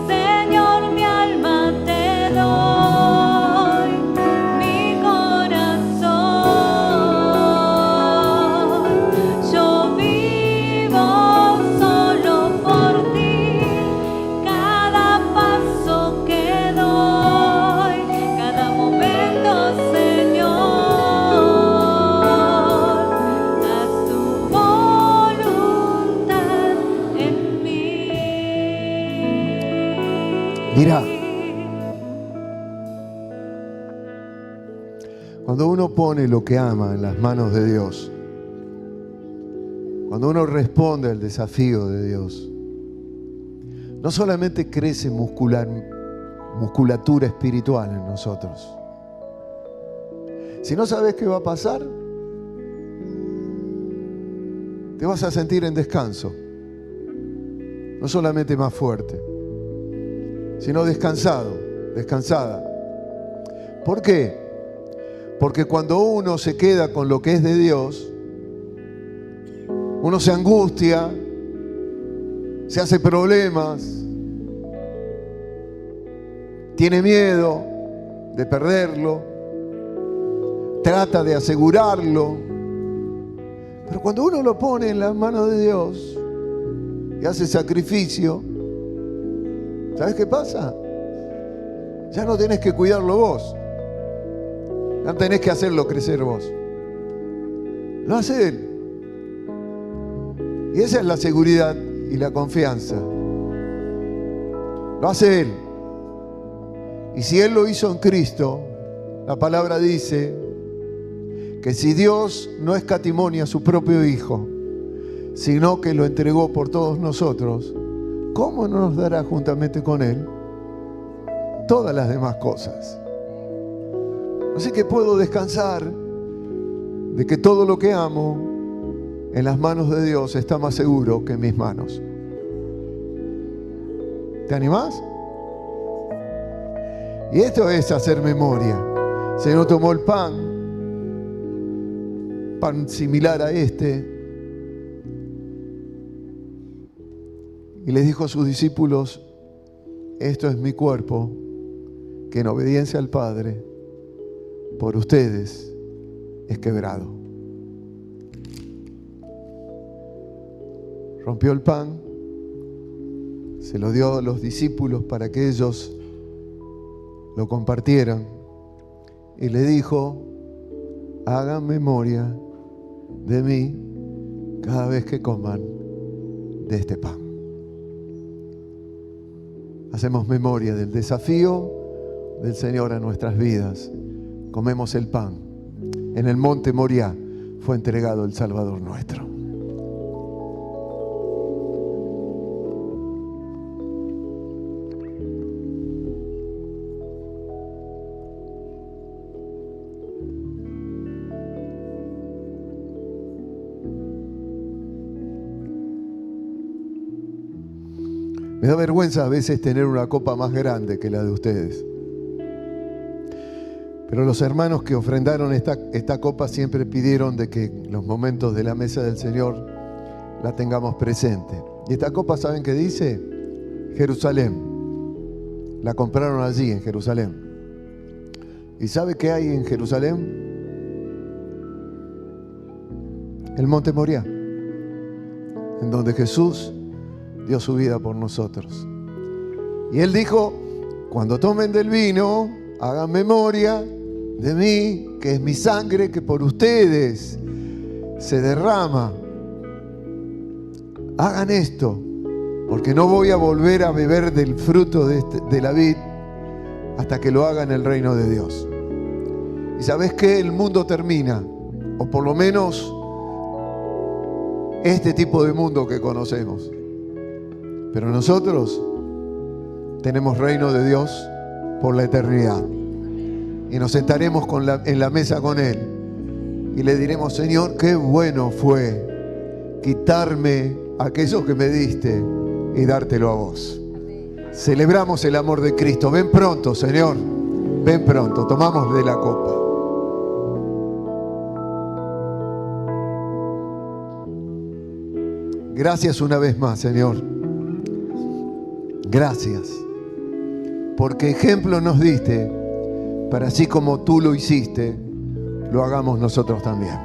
Señor, mi alma te doy, mi corazón. Yo vivo solo por ti. Cada paso que doy, cada momento, Señor, haz tu voluntad en mí. Mira, cuando uno pone lo que ama en las manos de Dios, cuando uno responde al desafío de Dios, no solamente crece musculatura espiritual en nosotros, sino ¿sabes qué va a pasar? Te vas a sentir en descanso, no solamente más fuerte, sino descansado, descansada. ¿Por qué? Porque cuando uno se queda con lo que es de Dios, uno se angustia, se hace problemas, tiene miedo de perderlo, trata de asegurarlo. Pero cuando uno lo pone en las manos de Dios y hace sacrificio, ¿sabes qué pasa? Ya no tenés que cuidarlo vos. Ya no tenés que hacerlo crecer vos. Lo hace Él. Y esa es la seguridad y la confianza. Lo hace Él. Y si Él lo hizo en Cristo, la palabra dice que si Dios no escatimó a su propio Hijo, sino que lo entregó por todos nosotros, ¿cómo no nos dará juntamente con Él todas las demás cosas? Así que puedo descansar de que todo lo que amo en las manos de Dios está más seguro que en mis manos. ¿Te animás? Y esto es hacer memoria. El Señor tomó el pan similar a este, y les dijo a sus discípulos: esto es mi cuerpo, que en obediencia al Padre, por ustedes es quebrado. Rompió el pan, se lo dio a los discípulos para que ellos lo compartieran, y le dijo: hagan memoria de mí cada vez que coman de este pan. Hacemos memoria del desafío del Señor a nuestras vidas. Comemos el pan. En el monte Moriah fue entregado el Salvador nuestro. Me da vergüenza a veces tener una copa más grande que la de ustedes. Pero los hermanos que ofrendaron esta copa siempre pidieron de que en los momentos de la mesa del Señor la tengamos presente. Y esta copa, ¿saben qué dice? Jerusalén. La compraron allí en Jerusalén. ¿Y sabe qué hay en Jerusalén? El monte Moriah, en donde Jesús dio su vida por nosotros. Y Él dijo, cuando tomen del vino, hagan memoria de mí, que es mi sangre que por ustedes se derrama. Hagan esto, porque no voy a volver a beber del fruto de la vid hasta que lo haga en el reino de Dios. Y ¿sabes qué? El mundo termina, o por lo menos este tipo de mundo que conocemos. Pero nosotros tenemos reino de Dios por la eternidad. Y nos sentaremos en la mesa con Él. Y le diremos, Señor, qué bueno fue quitarme aquello que me diste y dártelo a vos. Celebramos el amor de Cristo. Ven pronto, Señor. Ven pronto. Tomamos de la copa. Gracias una vez más, Señor. Gracias. Porque ejemplo nos diste para así como tú lo hiciste, lo hagamos nosotros también.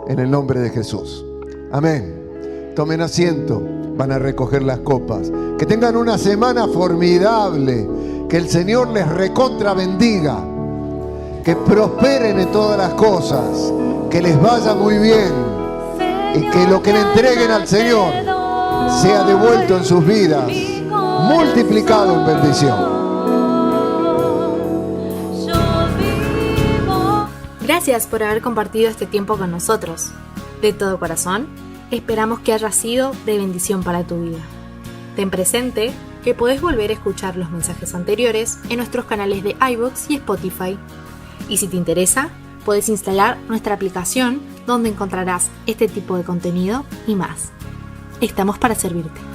En el nombre de Jesús. Amén. Tomen asiento. Van a recoger las copas. Que tengan una semana formidable. Que el Señor les recontra bendiga. Que prosperen en todas las cosas. Que les vaya muy bien. Y que lo que le entreguen al Señor sea devuelto en sus vidas, multiplicado en bendición. Gracias por haber compartido este tiempo con nosotros. De todo corazón, esperamos que haya sido de bendición para tu vida. Ten presente que podés volver a escuchar los mensajes anteriores en nuestros canales de iVoox y Spotify. Y si te interesa, podés instalar nuestra aplicación donde encontrarás este tipo de contenido y más. Estamos para servirte.